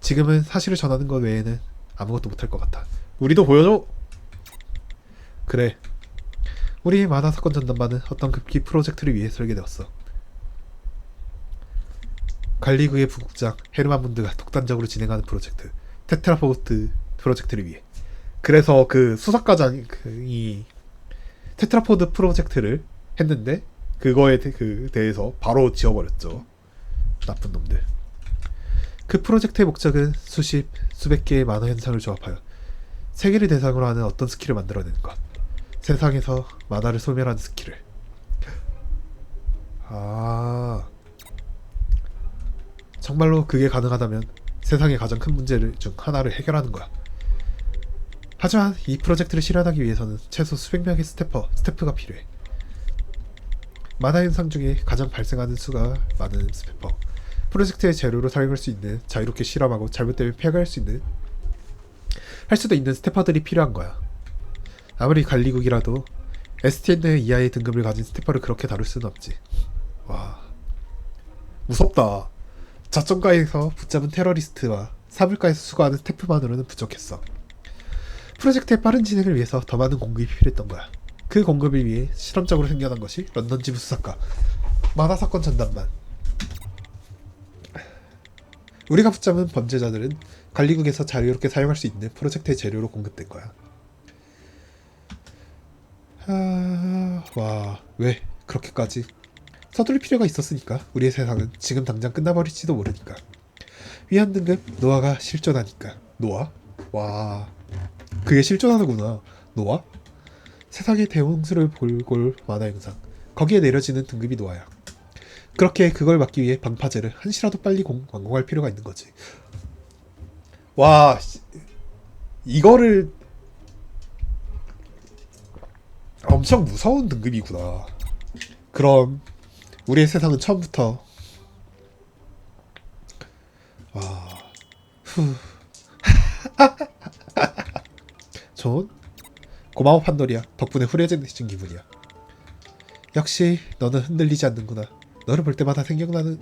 지금은 사실을 전하는 것 외에는 아무것도 못할 것 같아. 우리도 보여줘. 그래, 우리 만화 사건 전담반은 어떤 급기 프로젝트를 위해 설계되었어. 관리국의 부국장 헤르만 문드가 독단적으로 진행하는 프로젝트, 테트라포드 프로젝트를 위해. 그래서 그 수사과장이 테트라포드 프로젝트를 했는데 그거에 대해서 바로 지워버렸죠. 나쁜 놈들. 그 프로젝트의 목적은 수백 개의 만화 현상을 조합하여 세계를 대상으로 하는 어떤 스킬을 만들어내는 것. 세상에서 만화를 소멸하는 스킬을. 정말로 그게 가능하다면 세상의 가장 큰 문제를 중 하나를 해결하는 거야. 하지만 이 프로젝트를 실현하기 위해서는 최소 수백 명의 스태프가 필요해. 만화 현상 중에 가장 발생하는 수가 많은 스태프. 프로젝트의 재료로 사용할 수 있는, 자유롭게 실험하고 잘못되면 폐가할 수 있는, 할 수도 있는 스태퍼들이 필요한 거야. 아무리 관리국이라도 STN 이하의 등급을 가진 스태퍼를 그렇게 다룰 수는 없지. 와, 무섭다. 자점가에서 붙잡은 테러리스트와 사물가에서 수거하는 스태프만으로는 부족했어. 프로젝트의 빠른 진행을 위해서 더 많은 공급이 필요했던 거야. 그 공급을 위해 실험적으로 생겨난 것이 런던 지부 수사과 만화 사건 전담반. 우리가 붙잡은 범죄자들은 관리국에서 자유롭게 사용할 수 있는 프로젝트의 재료로 공급된 거야. 왜 그렇게까지? 서둘릴 필요가 있었으니까. 우리의 세상은 지금 당장 끝나버릴지도 모르니까. 위안 등급 노아가 실존하니까. 노아? 와, 그게 실존하는구나. 노아? 세상의 대홍수를 볼골 만화 영상. 거기에 내려지는 등급이 노아야. 그렇게 그걸 막기 위해 방파제를 한시라도 빨리 완공할 필요가 있는 거지. 와, 이거를 엄청 무서운 등급이구나. 그럼 우리의 세상은 처음부터 후 좋은 고마워 판도리야. 덕분에 후련해진 기분이야. 역시 너는 흔들리지 않는구나. 너를 볼 때마다 생겨나는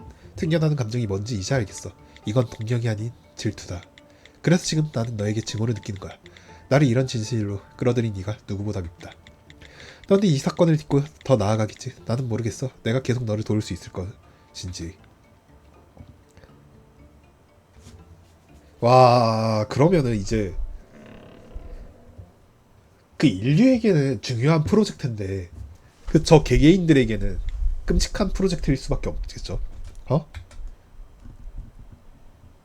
감정이 뭔지 이제 알겠어. 이건 동경이 아닌 질투다. 그래서 지금 나는 너에게 증오를 느끼는 거야. 나를 이런 진실로 끌어들인 네가 누구보다 밉다. 너는 이 사건을 딛고 더 나아가겠지. 나는 모르겠어. 내가 계속 너를 도울 수 있을 것인지. 와, 그러면은 이제 그 인류에게는 중요한 프로젝트인데 그 저 개개인들에게는 끔찍한 프로젝트일 수밖에 없겠죠. 어?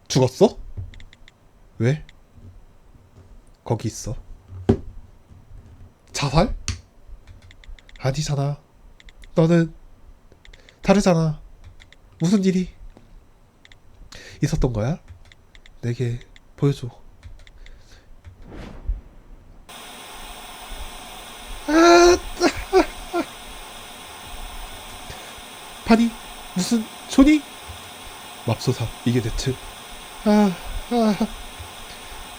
죽었어? 왜? 거기 있어. 자살? 아니잖아. 너는 다르잖아. 무슨 일이 있었던 거야? 내게 보여줘. 아, 파니? 무슨 조니? 맙소사, 이게 대체. 아, 아.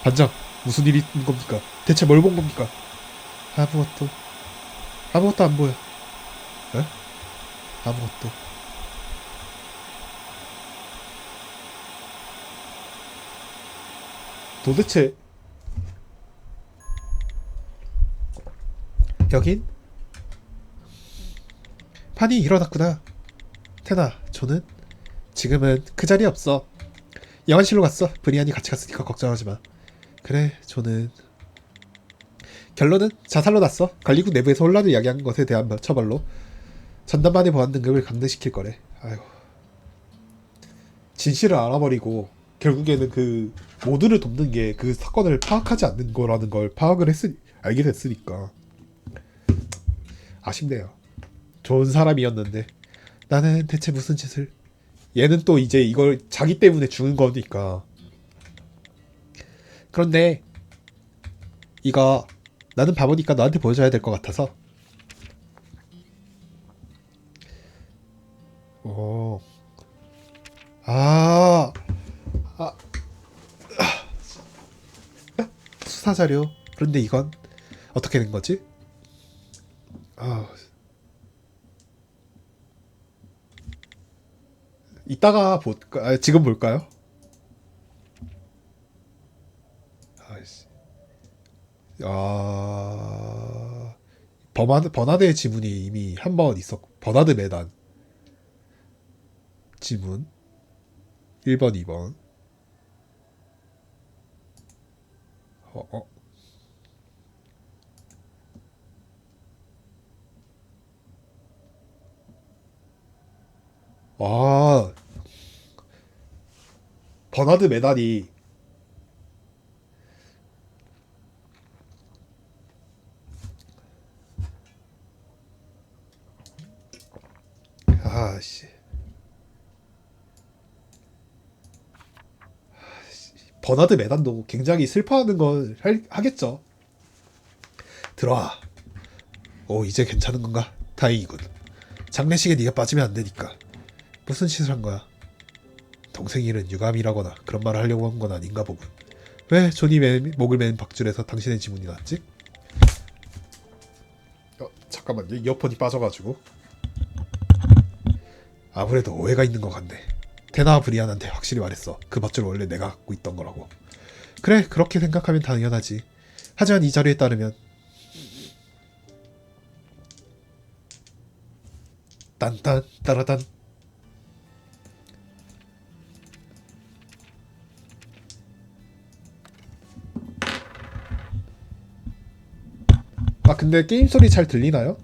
반장, 무슨 일이 있는 겁니까? 대체 뭘 본 겁니까? 아무것도, 아무것도 안 보여. 에? 아무것도. 도대체 여긴? 판이 일어났구나. 테나, 저는 지금은 그 자리에 없어. 영안실로 갔어. 브리안이 같이 갔으니까 걱정하지 마. 그래, 저는 결론은 자살로 났어. 관리국 내부에서 혼란을 야기한 것에 대한 처벌로 전담반의 보안 등급을 강등시킬 거래. 아이고. 진실을 알아버리고 결국에는 그 모두를 돕는 게 그 사건을 파악하지 않는 거라는 걸 알게 됐으니까 아쉽네요. 좋은 사람이었는데 나는 대체 무슨 짓을. 얘는 또 이제 이걸 자기 때문에 죽은 거니까. 그런데 이거 나는 바보니까 너한테 보여줘야 될 것 같아서. 오. 아, 아, 수사 자료. 그런데 이건 어떻게 된 거지? 아, 이따가 볼까? 지금 볼까요? 아이씨. 아, 버나드의 지문이 이미 한 번 있었고, 버나드 매단 지문 1번, 2번. 어, 어. 아, 버나드 매단이 아씨. 버나드 매단도 굉장히 슬퍼하는 걸 하겠죠. 들어와. 오, 이제 괜찮은 건가? 다행이군. 장례식에 네가 빠지면 안 되니까. 무슨 짓을 한 거야? 동생 일은 유감이라거나 그런 말을 하려고 한 건 아닌가 보군. 왜 존이 목을 맨 박줄에서 당신의 지문이 났지? 잠깐만요. 이어폰이 빠져가지고. 아무래도 오해가 있는 것 같네. 테나 브리안한테 확실히 말했어. 그 밧줄 원래 내가 갖고 있던 거라고. 그래, 그렇게 생각하면 당연하지. 하지만 이 자료에 따르면 딴딴 따라단. 아, 근데 게임 소리 잘 들리나요?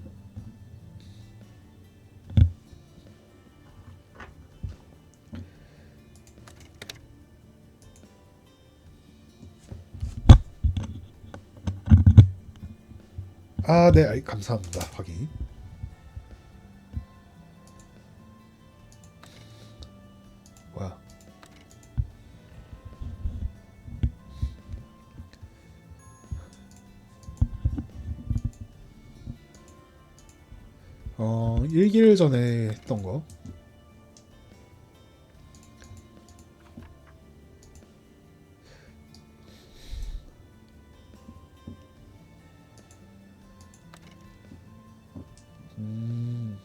네, 감사합니다. 확인. 뭐야? 일기일 전에 했던 거. 음.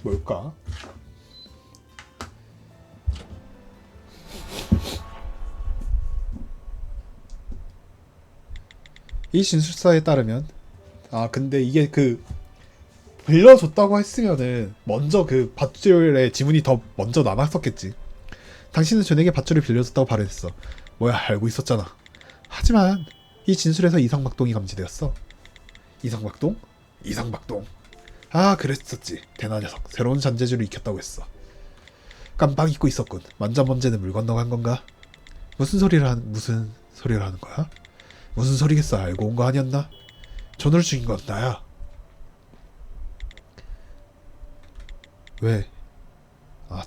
뭘까? 이 진술서에 따르면 근데 이게 빌려줬다고 했으면은 먼저 그 밧줄의 지문이 더 먼저 남았었겠지. 당신은 전에게 밧줄을 빌려줬다고 발언했어. 뭐야, 알고 있었잖아. 하지만 이 진술에서 이상박동이 감지되었어. 이상박동? 이상박동. 그랬었지. 대나 녀석. 새로운 잔재주를 익혔다고 했어. 깜빡 잊고 있었군. 만전범죄는 물 건너간 건가? 무슨 소리를 하는 거야? 무슨 소리겠어. 알고 온 거 아니었나? 전우를 죽인 건 나야. 왜?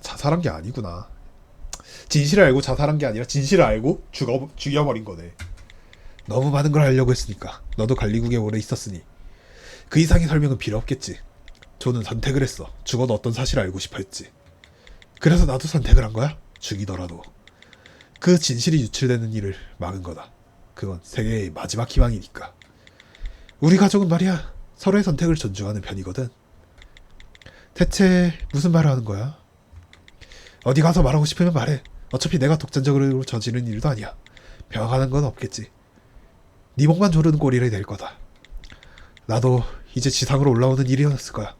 자살한 게 아니구나. 진실을 알고 자살한 게 아니라 진실을 알고 죽여버린 거네. 너무 많은 걸 알려고 했으니까. 너도 관리국에 오래 있었으니 그 이상의 설명은 필요 없겠지. 조는 선택을 했어. 죽어도 어떤 사실을 알고 싶어 했지. 그래서 나도 선택을 한 거야. 죽이더라도 그 진실이 유출되는 일을 막은 거다. 그건 세계의 마지막 희망이니까. 우리 가족은 말이야, 서로의 선택을 존중하는 편이거든. 대체 무슨 말을 하는 거야? 어디 가서 말하고 싶으면 말해. 어차피 내가 독단적으로 저지른 일도 아니야. 변화하는 건 없겠지. 네 목만 조르는 꼴이 될 거다. 나도 이제 지상으로 올라오는 일이었을 거야.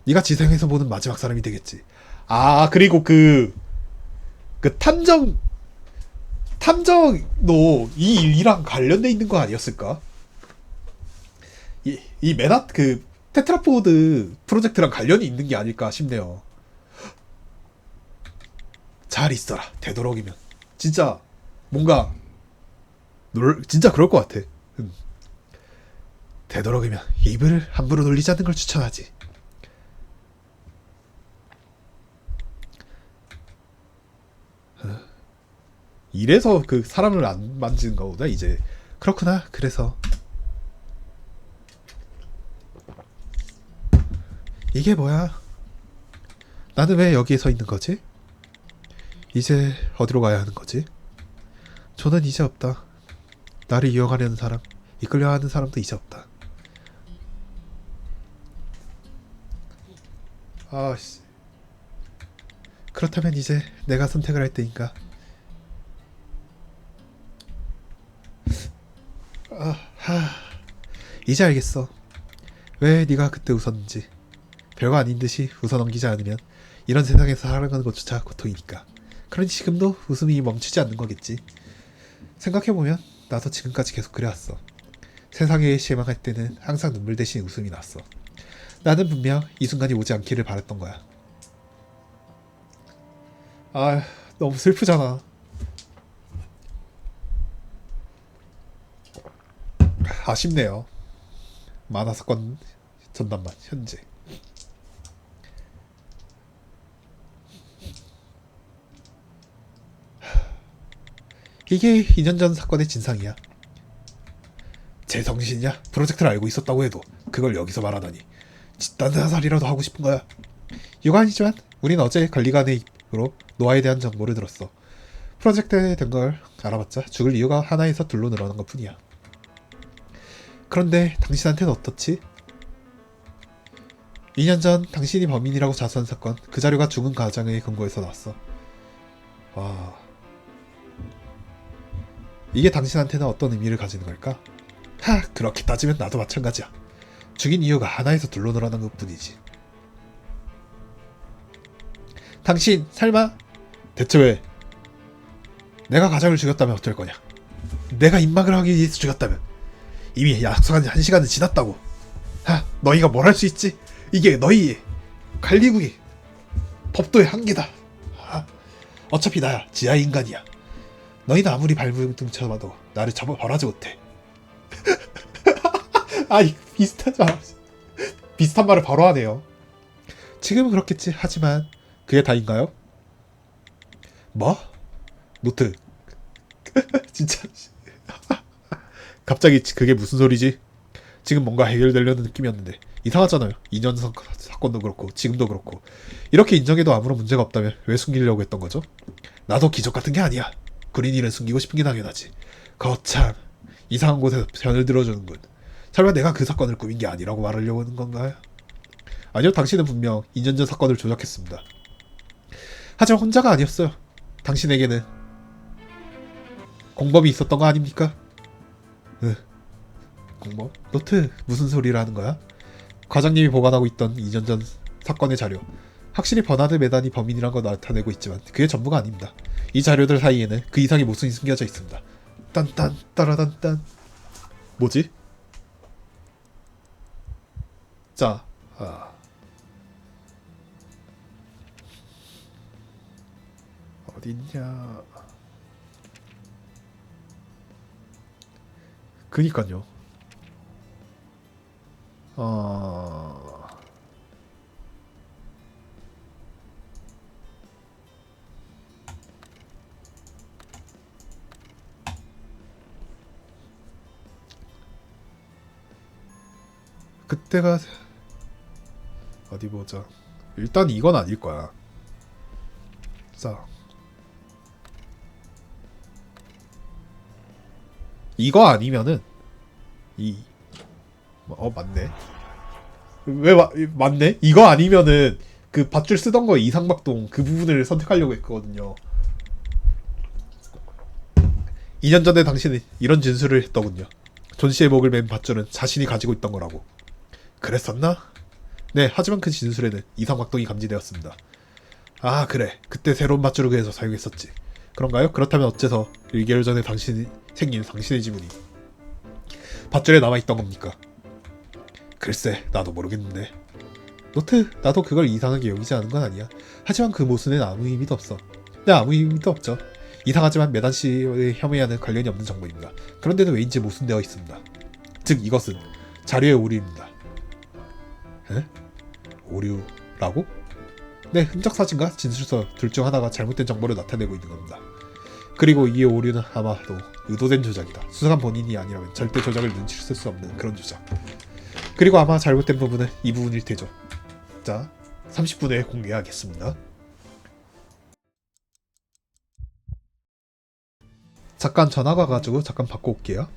네가 지상에서 보는 마지막 사람이 되겠지. 그리고 그 탐정도 이 일이랑 관련돼 있는 거 아니었을까? 이 맨하튼 테트라포드 프로젝트랑 관련이 있는 게 아닐까 싶네요. 잘 있어라. 되도록이면 진짜 뭔가 진짜 그럴 것 같아. 되도록이면 입을 함부로 놀리지 않는 걸 추천하지. 이래서 그 사람을 안 만지는 거구나 이제. 그렇구나. 그래서 이게 뭐야? 나는 왜 여기에 서 있는 거지? 이제 어디로 가야 하는 거지? 저는 이제 없다. 나를 이용하려는 사람, 이끌려 하는 사람도 이제 없다. 씨. 그렇다면 이제 내가 선택을 할 때인가? 이제 알겠어. 왜 네가 그때 웃었는지. 별거 아닌 듯이 웃어넘기지 않으면 이런 세상에서 살아가는 것조차 고통이니까. 그러니 지금도 웃음이 멈추지 않는 거겠지. 생각해보면 나도 지금까지 계속 그래왔어. 세상에 실망할 때는 항상 눈물 대신 웃음이 났어. 나는 분명 이 순간이 오지 않기를 바랐던 거야. 너무 슬프잖아. 아쉽네요. 만화사건 전담만 현재. 이게 2년 전 사건의 진상이야. 제정신이야? 프로젝트를 알고 있었다고 해도 그걸 여기서 말하다니. 집단 자살이라도 하고 싶은 거야. 유관이지만 우린 어제 관리관의 입으로 노아에 대한 정보를 들었어. 프로젝트에 된 걸 알아봤자 죽을 이유가 하나에서 둘로 늘어난 것 뿐이야. 그런데 당신한테는 어떻지? 2년 전 당신이 범인이라고 자수한 사건, 그 자료가 죽은 가장의 금고에서 나왔어. 이게 당신한테는 어떤 의미를 가지는 걸까? 그렇게 따지면 나도 마찬가지야. 죽인 이유가 하나에서 둘로 늘어난 것 뿐이지. 당신 설마 대체 왜 내가 가장을 죽였다면 어쩔 거냐? 내가 입막을 하기 위해서 죽였다면 이미 약속한 1시간은 지났다고. 너희가 뭘 할 수 있지? 이게 너희의 관리국의 법도의 한계다. 어차피 나야 지하의 인간이야. 너희는 아무리 발버둥 쳐봐도 나를 벌하지 못해. 비슷하잖아. 비슷한 말을 바로 하네요. 지금은 그렇겠지. 하지만 그게 다인가요? 뭐? 노트. 진짜 갑자기 그게 무슨 소리지? 지금 뭔가 해결되려는 느낌이었는데 이상하잖아요. 2년 사건도 그렇고 지금도 그렇고 이렇게 인정해도 아무런 문제가 없다면 왜 숨기려고 했던 거죠? 나도 기적 같은 게 아니야. 군인 일은 숨기고 싶은 게 당연하지. 거참 이상한 곳에서 편을 들어주는군. 설마 내가 그 사건을 꾸민 게 아니라고 말하려고 하는 건가요? 아니요, 당신은 분명 2년 전 사건을 조작했습니다. 하지만 혼자가 아니었어요. 당신에게는 공범이 있었던 거 아닙니까? 공범? 노트 무슨 소리를 하는 거야? 과장님이 보관하고 있던 2년 전 사건의 자료. 확실히 버나드 메단이 범인이란 걸 나타내고 있지만 그게 전부가 아닙니다. 이 자료들 사이에는 그 이상의 모순이 숨겨져 있습니다. 딴딴 따라단딴. 뭐지? 자, 어딨냐? 그니까요. 그때가 어디 보자. 일단 이건 아닐 거야. 자, 이거 아니면은 맞네. 맞네. 이거 아니면은 그 밧줄 쓰던 거 이상박동 그 부분을 선택하려고 했거든요. 2년 전에 당신은 이런 진술을 했더군요. 존 씨의 목을 맨 밧줄은 자신이 가지고 있던 거라고. 그랬었나? 네, 하지만 그 진술에는 이상박동이 감지되었습니다. 그래. 그때 새로운 밧줄을 구해서 사용했었지. 그런가요? 그렇다면 어째서 1개월 전에 생긴 당신의 지문이 밧줄에 남아있던 겁니까? 글쎄, 나도 모르겠는데. 노트, 나도 그걸 이상하게 여기지 않은 건 아니야. 하지만 그 모순에는 아무 의미도 없어. 네, 아무 의미도 없죠. 이상하지만 메단 씨의 혐의와는 관련이 없는 정보입니다. 그런데도 왜인지 모순되어 있습니다. 즉, 이것은 자료의 오류입니다. 에? 오류라고? 네, 흔적 사진과 진술서 둘 중 하나가 잘못된 정보를 나타내고 있는 겁니다. 그리고 이 오류는 아마도 의도된 조작이다. 수상한 본인이 아니라면 절대 조작을 눈치쓸 수 없는 그런 조작. 그리고 아마 잘못된 부분은 이 부분일 테죠. 자, 30분 후에 공개하겠습니다. 잠깐 전화가 와가지고 잠깐 받고 올게요.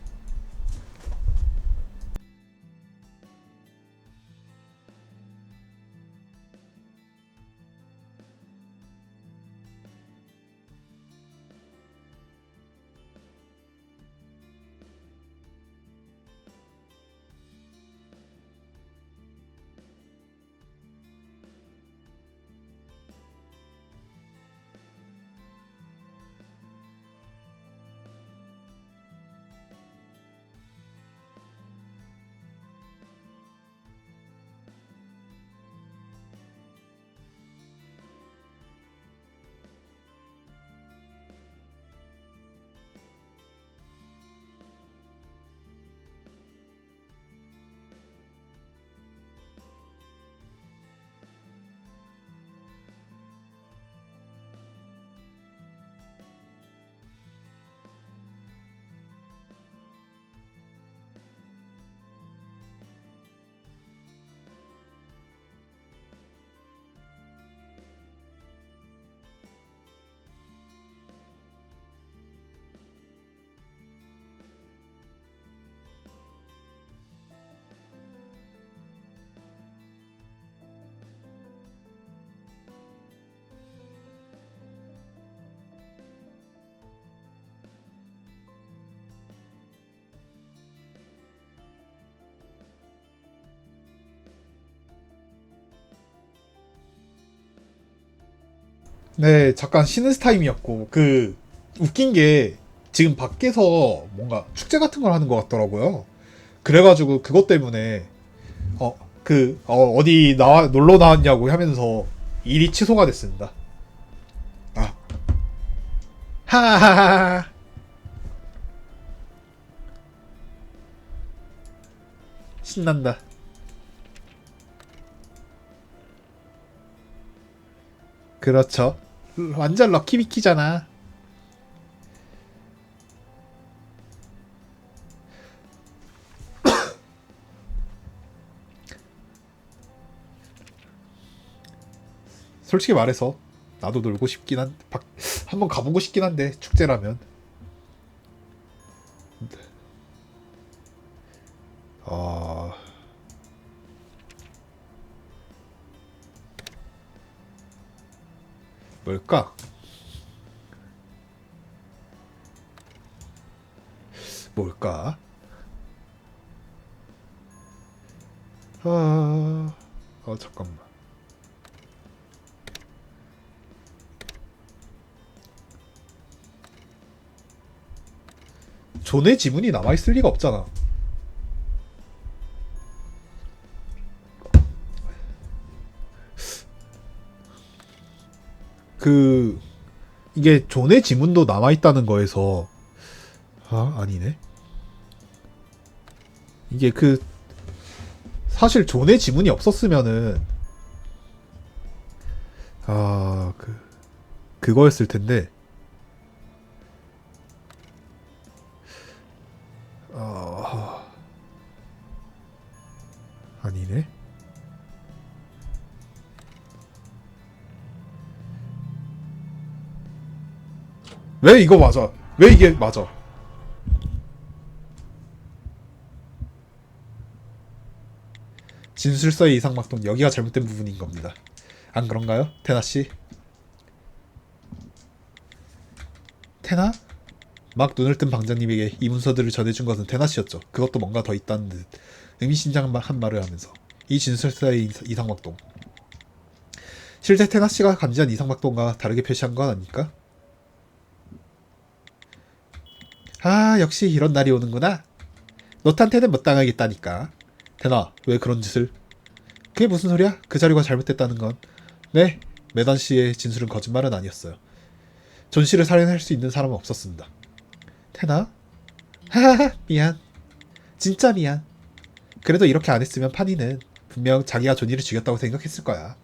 네, 잠깐 쉬는 타임이었고, 웃긴 게, 지금 밖에서 뭔가 축제 같은 걸 하는 것 같더라고요. 그래가지고 그것 때문에 어디 놀러 나왔냐고 하면서 일이 취소가 됐습니다. 아, 하하하하. 신난다. 그렇죠. 완전 럭키비키잖아. 솔직히 말해서 나도 놀고 싶긴 한번 가보고 싶긴 한데 축제라면. 어... 뭘까? 뭘까? 잠깐만. 존의 지문이 남아있을 리가 없잖아. 이게 존의 지문도 남아있다는 거에서 아니네. 이게 사실 존의 지문이 없었으면은 그거였을 텐데 아니네. 왜 이거 맞아? 왜 이게 맞아? 진술서의 이상막동, 여기가 잘못된 부분인 겁니다. 안 그런가요? 테나씨? 테나? 막 눈을 뜬 방장님에게 이 문서들을 전해준 것은 테나씨였죠. 그것도 뭔가 더 있다는 듯 의미심장한 말을 하면서 이 진술서의 이상막동, 실제 테나씨가 감지한 이상막동과 다르게 표시한 건 아닐까? 역시 이런 날이 오는구나. 너한테는 못 당하겠다니까. 테나, 왜 그런 짓을? 그게 무슨 소리야? 그 자료가 잘못됐다는 건. 네, 메단 씨의 진술은 거짓말은 아니었어요. 존 씨를 살인할 수 있는 사람은 없었습니다. 테나? 하하하, 미안. 진짜 미안. 그래도 이렇게 안 했으면 파니는 분명 자기가 존이를 죽였다고 생각했을 거야.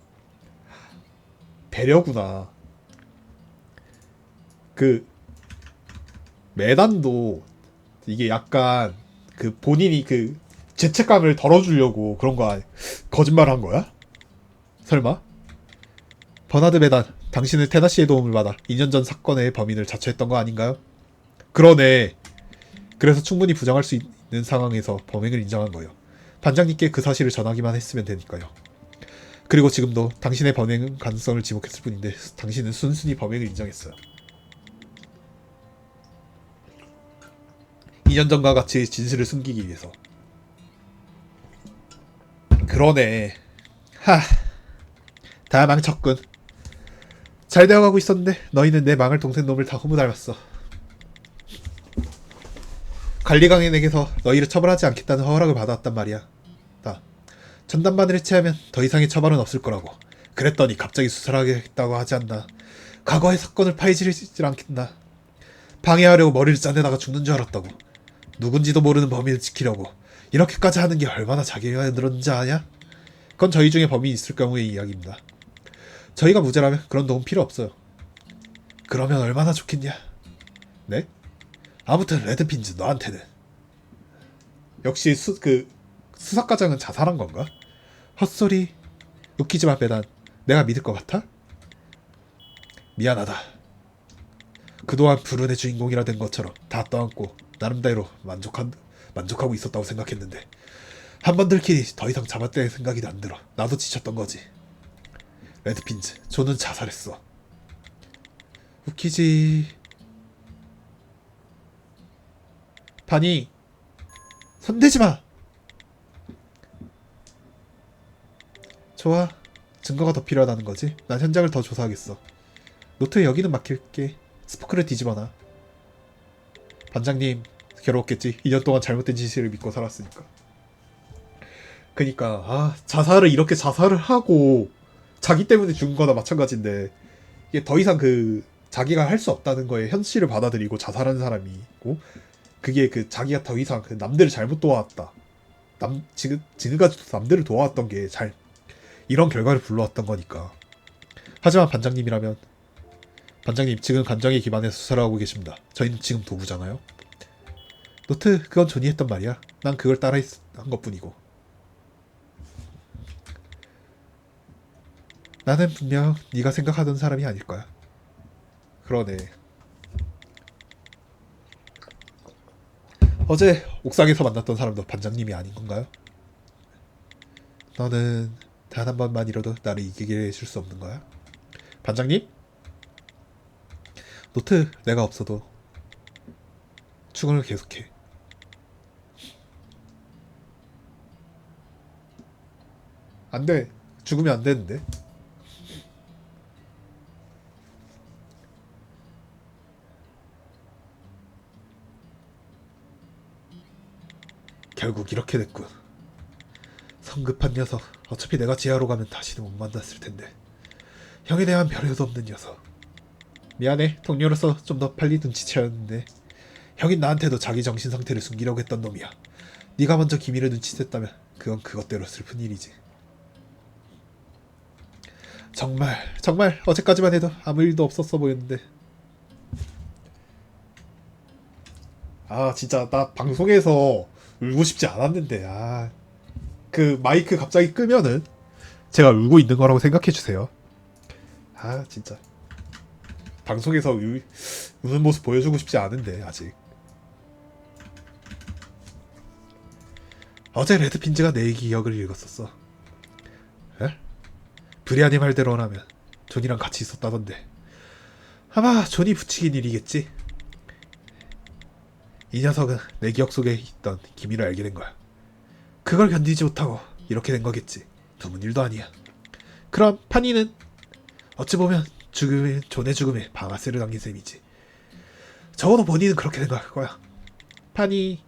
배려구나. 메단도 이게 약간 본인이 죄책감을 덜어주려고 그런 거 거짓말을 한 거야? 설마? 버나드 메단, 당신은 테나 씨의 도움을 받아 2년 전 사건의 범인을 자처했던 거 아닌가요? 그러네. 그래서 충분히 부정할 수 있는 상황에서 범행을 인정한 거예요. 반장님께 그 사실을 전하기만 했으면 되니까요. 그리고 지금도 당신의 범행 가능성을 지목했을 뿐인데 당신은 순순히 범행을 인정했어요. 2년 전과 같이 진실을 숨기기 위해서. 그러네. 다 망쳤군. 잘 되어가고 있었는데 너희는 내 망할 동생 놈을 다 허무 닮았어. 관리강인에게서 너희를 처벌하지 않겠다는 허락을 받아왔단 말이야. 나 전담반을 해체하면 더 이상의 처벌은 없을 거라고. 그랬더니 갑자기 수사하겠다고 하지 않나. 과거의 사건을 파헤치질 않겠나. 방해하려고 머리를 짜내다가 죽는 줄 알았다고. 누군지도 모르는 범인을 지키려고 이렇게까지 하는 게 얼마나 자기가 늘었는지 아냐? 그건 저희 중에 범인이 있을 경우의 이야기입니다. 저희가 무죄라면 그런 도움 필요 없어요. 그러면 얼마나 좋겠냐? 네? 아무튼 레드핀즈 너한테는 역시 수사과장은 자살한 건가? 헛소리. 웃기지 마 베단. 내가 믿을 것 같아? 미안하다. 그동안 불운의 주인공이라 된 것처럼 다 떠안고 나름대로 만족하고 있었다고 생각했는데 한 번 들키니 더 이상 잡아댈 생각이 안 들어. 나도 지쳤던 거지. 레드핀즈, 존은 자살했어. 웃기지. 바니, 손대지 마. 좋아. 증거가 더 필요하다는 거지. 난 현장을 더 조사하겠어. 노트에 여기는 맡길게. 스포크를 뒤집어놔. 반장님 괴로웠겠지. 2년 동안 잘못된 진실을 믿고 살았으니까. 그니까 자살을 이렇게 자살을 하고 자기 때문에 죽은 거나 마찬가지인데 이게 더 이상 그 자기가 할 수 없다는 거에 현실을 받아들이고 자살하는 사람이 있고 그게 그 자기가 더 이상 그 남들을 잘못 도와왔다. 지금까지도 남들을 도와왔던 게 잘 이런 결과를 불러왔던 거니까. 하지만 반장님이라면 반장님 지금 감정에 기반해서 수사를 하고 계십니다. 저희는 지금 도구잖아요. 노트 그건 존이 했던 말이야. 난 그걸 따라 한 것뿐이고. 나는 분명 네가 생각하던 사람이 아닐 거야. 그러네. 어제 옥상에서 만났던 사람도 반장님이 아닌 건가요? 너는 단 한 번만이라도 나를 이기게 해줄 수 없는 거야? 반장님? 노트 내가 없어도 출근을 계속해. 안 돼. 죽으면 안 되는데. 결국 이렇게 됐군. 성급한 녀석. 어차피 내가 지하로 가면 다시는 못 만났을 텐데. 형에 대한 별의도 없는 녀석. 미안해. 동료로서 좀 더 빨리 눈치채었는데 형이 나한테도 자기 정신 상태를 숨기려고 했던 놈이야. 네가 먼저 기밀을 눈치챘다면 그건 그것대로 슬픈 일이지. 정말 어제까지만 해도 아무 일도 없었어 보였는데. 진짜 나 방송에서 울고 싶지 않았는데. 그 마이크 갑자기 끄면은 제가 울고 있는 거라고 생각해 주세요. 진짜 방송에서 우는 모습 보여주고 싶지 않은데 아직. 어제 레드핀즈가 내 기억을 읽었었어. 에? 브리아니 말대로라면 존이랑 같이 있었다던데. 아마 존이 부추긴 일이겠지. 이 녀석은 내 기억 속에 있던 기밀을 알게 된 거야. 그걸 견디지 못하고 이렇게 된 거겠지. 드문 일도 아니야. 그럼 파니는 어찌 보면 존의 죽음에 방아쇠를 당긴 셈이지. 적어도 본인은 그렇게 생각할 거야. 파니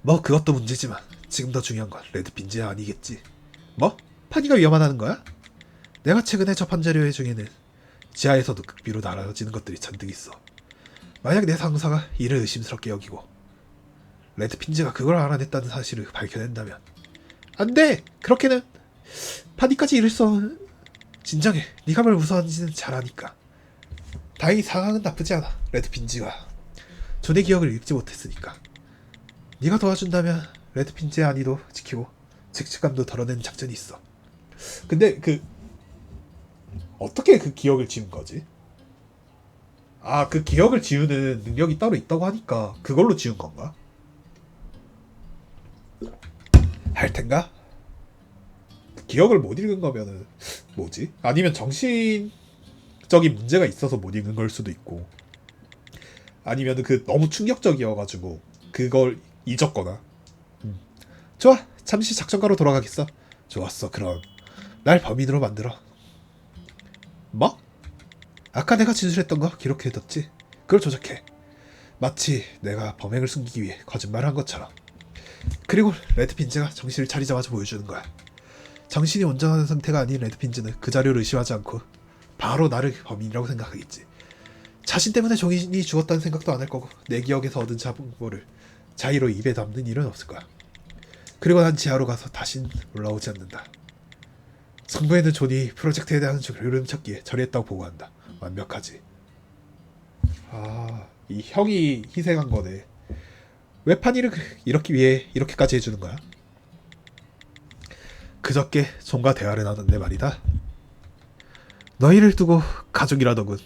뭐 그것도 문제지만 지금 더 중요한 건 레드핀즈야 아니겠지. 뭐? 파니가 위험하다는 거야? 내가 최근에 접한 자료 중에는 지하에서도 극비로 날아지는 것들이 잔뜩 있어. 만약 내 상사가 이를 의심스럽게 여기고 레드핀즈가 그걸 알아냈다는 사실을 밝혀낸다면 안돼! 그렇게는 파니까지 이를 수... 진정해. 네가 뭘 무서워하는지는 잘 아니까. 다행히 상황은 나쁘지 않아. 레드핀즈가 존의 기억을 읽지 못했으니까. 네가 도와준다면 레드핀즈의 안위도 지키고 책임감도 덜어내는 작전이 있어. 근데 어떻게 그 기억을 지운 거지? 그 기억을 지우는 능력이 따로 있다고 하니까 그걸로 지운 건가? 할 텐가? 기억을 못 읽은 거면은 뭐지? 아니면 정신적인 문제가 있어서 못 읽은 걸 수도 있고, 아니면은 너무 충격적이어가지고 그걸 잊었거나. 좋아, 잠시 작전가로 돌아가겠어. 좋았어. 그럼 날 범인으로 만들어. 뭐? 아까 내가 진술했던 거 기록해뒀지? 그걸 조작해. 마치 내가 범행을 숨기기 위해 거짓말을 한 것처럼. 그리고 레드핀즈가 정신을 차리자마자 보여주는 거야. 정신이 온전한 상태가 아닌 레드핀즈는 그 자료를 의심하지 않고 바로 나를 범인이라고 생각하겠지. 자신 때문에 종인이 죽었다는 생각도 안 할 거고 내 기억에서 얻은 정보를 자의로 입에 담는 일은 없을 거야. 그리고 난 지하로 가서 다신 올라오지 않는다. 성부에는 존이 프로젝트에 대한 흐름 찾기에 처리했다고 보고한다. 완벽하지. 이 형이 희생한 거네. 왜 파니를 이렇게까지 해주는 거야? 그저께 존과 대화를 나눴는데 말이다. 너희를 두고 가족이라더군.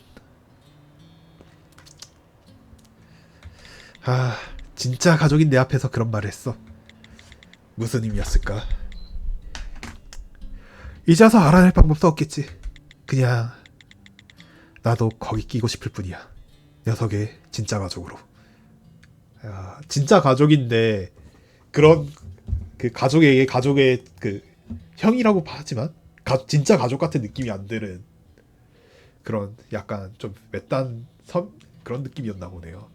진짜 가족인 내 앞에서 그런 말을 했어. 무슨 의미였을까? 이제 와서 알아낼 방법도 없겠지. 그냥 나도 거기 끼고 싶을 뿐이야. 녀석의 진짜 가족으로. 진짜 가족인데 그런 가족의 형이라고 하지만 진짜 가족 같은 느낌이 안 드는 그런 약간 좀 외딴 그런 느낌이었나 보네요.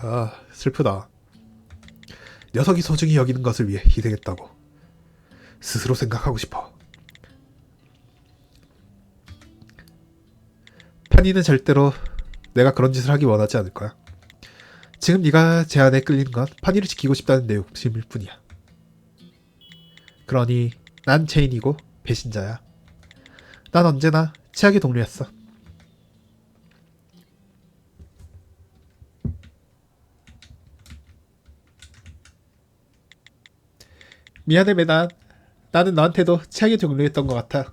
아, 슬프다. 녀석이 소중히 여기는 것을 위해 희생했다고 스스로 생각하고 싶어. 판이는 절대로 내가 그런 짓을 하기 원하지 않을 거야. 지금 네가 제 안에 끌리는 건 판이를 지키고 싶다는 내 욕심일 뿐이야. 그러니 난 죄인이고 배신자야. 난 언제나 최악의 동료였어. 미안해 메단. 나는 너한테도 최악의 동료였던 것 같아.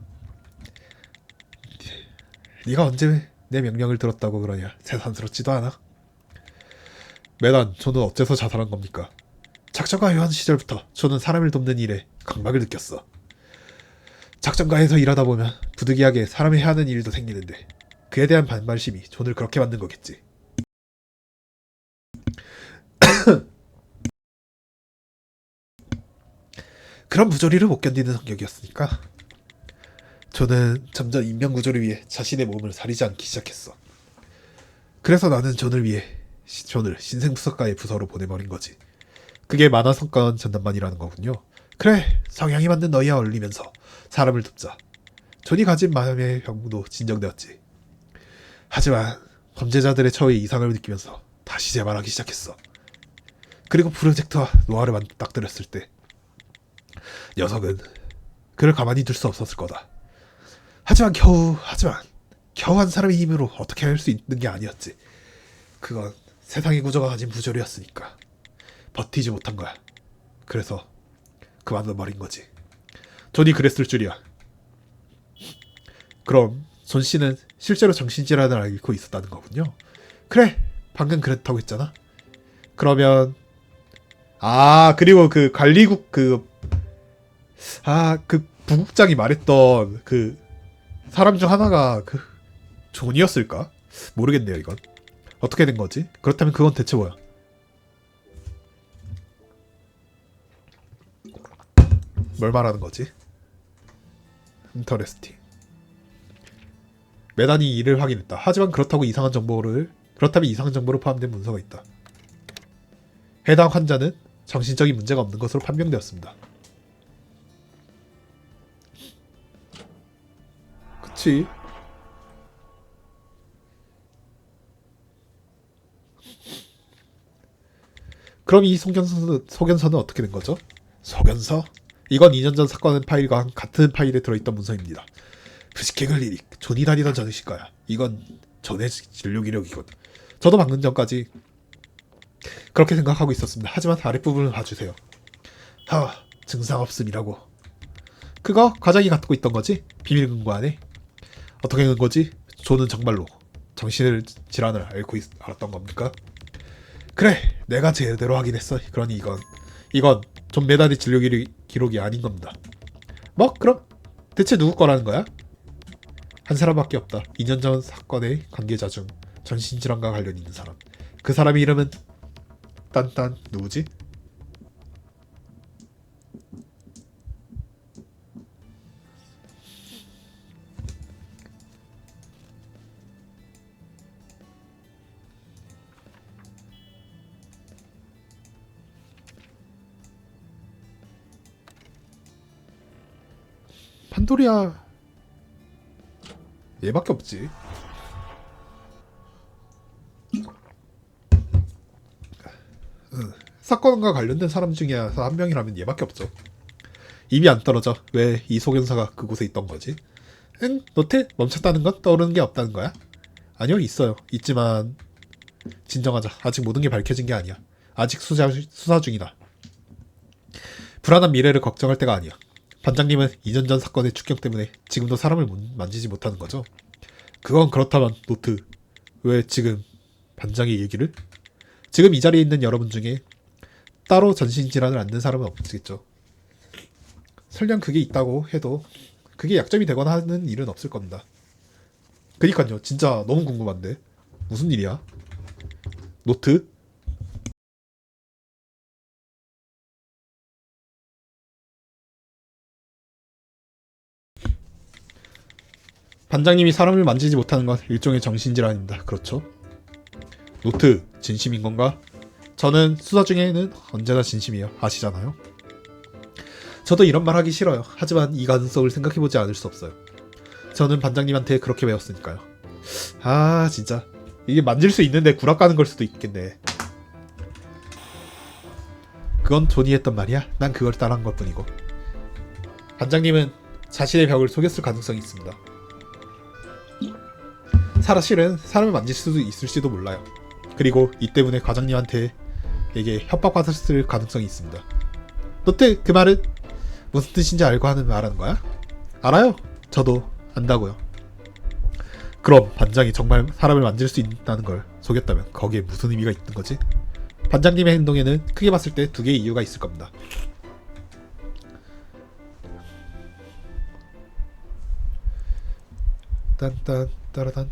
네가 언제 내 명령을 들었다고 그러냐. 새삼스럽지도 않아. 메단, 저는 어째서 자살한 겁니까? 작전가 요한 시절부터 저는 사람을 돕는 일에 강박을 느꼈어. 작전가에서 일하다 보면 부득이하게 사람이 해야 하는 일도 생기는데 그에 대한 반발심이 존을 그렇게 만든 거겠지. 그런 부조리를 못 견디는 성격이었으니까 존은 점점 인명구조를 위해 자신의 몸을 사리지 않기 시작했어. 그래서 나는 존을 위해 존을 신생부석가의 부서로 보내버린 거지. 그게 만화 성과원 전담반이라는 거군요. 그래, 성향이 맞는 너희와 어울리면서 사람을 돕자. 존이 가진 마음의 병도 진정되었지. 하지만 범죄자들의 처우에 이상을 느끼면서 다시 재발하기 시작했어. 그리고 프로젝트와 노아를 맞닥뜨렸을 때 녀석은 그를 가만히 둘 수 없었을 거다. 하지만 겨우 한 사람의 힘으로 어떻게 할 수 있는 게 아니었지. 그건 세상의 구조가 가진 부조리였으니까 버티지 못한 거야. 그래서 그만둬버린 거지. 존이 그랬을 줄이야. 그럼 존 씨는 실제로 정신질환을 앓고 있었다는 거군요. 그래, 방금 그랬다고 했잖아. 그러면 그리고 그 관리국 그 부국장이 말했던 그 사람 중 하나가 그 존이었을까? 모르겠네요. 이건 어떻게 된 거지? 그렇다면 그건 대체 뭐야? 뭘 말하는 거지? 인터레스팅. 메단이 이를 확인했다. 하지만 그렇다면 이상한 정보를 포함된 문서가 있다. 해당 환자는 정신적인 문제가 없는 것으로 판명되었습니다. 그치? 그럼 이 소견서는 어떻게 된 거죠? 소견서? 이건 2년 전 사건 파일과 같은 파일에 들어있던 문서입니다. 프시케글 리릭, 존이 다니던 정신과야. 이건 전의 진료 기록이군. 저도 방금 전까지 그렇게 생각하고 있었습니다. 하지만 아랫부분을 봐주세요. 증상 없음이라고. 그거 과장이 갖고 있던 거지? 비밀 금고 안에? 어떻게 된 거지? 존은 정말로 정신을 질환을 알았던 겁니까? 그래, 내가 제대로 확인했어. 그러니 이건 존 메단의 진료 기록이 아닌 겁니다. 뭐? 그럼 대체 누구 거라는 거야? 한 사람밖에 없다. 2년 전 사건의 관계자 중 정신질환과 관련 있는 사람. 그 사람의 이름은 딴딴 누구지? 판도리아. 얘밖에 없지. 사건과 관련된 사람 중에서 한 명이라면 얘밖에 없죠. 입이 안 떨어져. 왜 이 소견서가 그곳에 있던 거지? 응? 노트? 멈췄다는 건 떠오르는 게 없다는 거야? 아니요, 있어요. 있지만 진정하자. 아직 모든 게 밝혀진 게 아니야. 아직 수사 중이다. 불안한 미래를 걱정할 때가 아니야. 반장님은 2년 전 사건의 축경 때문에 지금도 사람을 만지지 못하는 거죠. 그건 그렇다면 노트, 왜 지금 반장의 얘기를? 지금 이 자리에 있는 여러분 중에 따로 전신질환을 앓는 사람은 없겠죠. 설령 그게 있다고 해도 그게 약점이 되거나 하는 일은 없을 겁니다. 그니까요. 진짜 너무 궁금한데. 무슨 일이야? 노트? 반장님이 사람을 만지지 못하는 건 일종의 정신질환입니다. 그렇죠? 노트, 진심인 건가? 저는 수사 중에는 언제나 진심이에요. 아시잖아요. 저도 이런 말 하기 싫어요. 하지만 이 가능성을 생각해보지 않을 수 없어요. 저는 반장님한테 그렇게 배웠으니까요. 아 진짜 이게 만질 수 있는데 구락 가는 걸 수도 있겠네. 그건 존이 했던 말이야. 난 그걸 따라한 것 뿐이고. 반장님은 자신의 벽을 속였을 가능성이 있습니다. 사실은 사람을 만질 수도 있을지도 몰라요. 그리고 이 때문에 과장님한테 에게 협박받았을 가능성이 있습니다. 너트 그 말은 무슨 뜻인지 알고 하는 말하는 거야? 알아요. 저도 안다고요. 그럼 반장이 정말 사람을 만질 수 있다는 걸 속였다면 거기에 무슨 의미가 있는 거지? 반장님의 행동에는 크게 봤을 때 두 개의 이유가 있을 겁니다. 딴딴 따라단.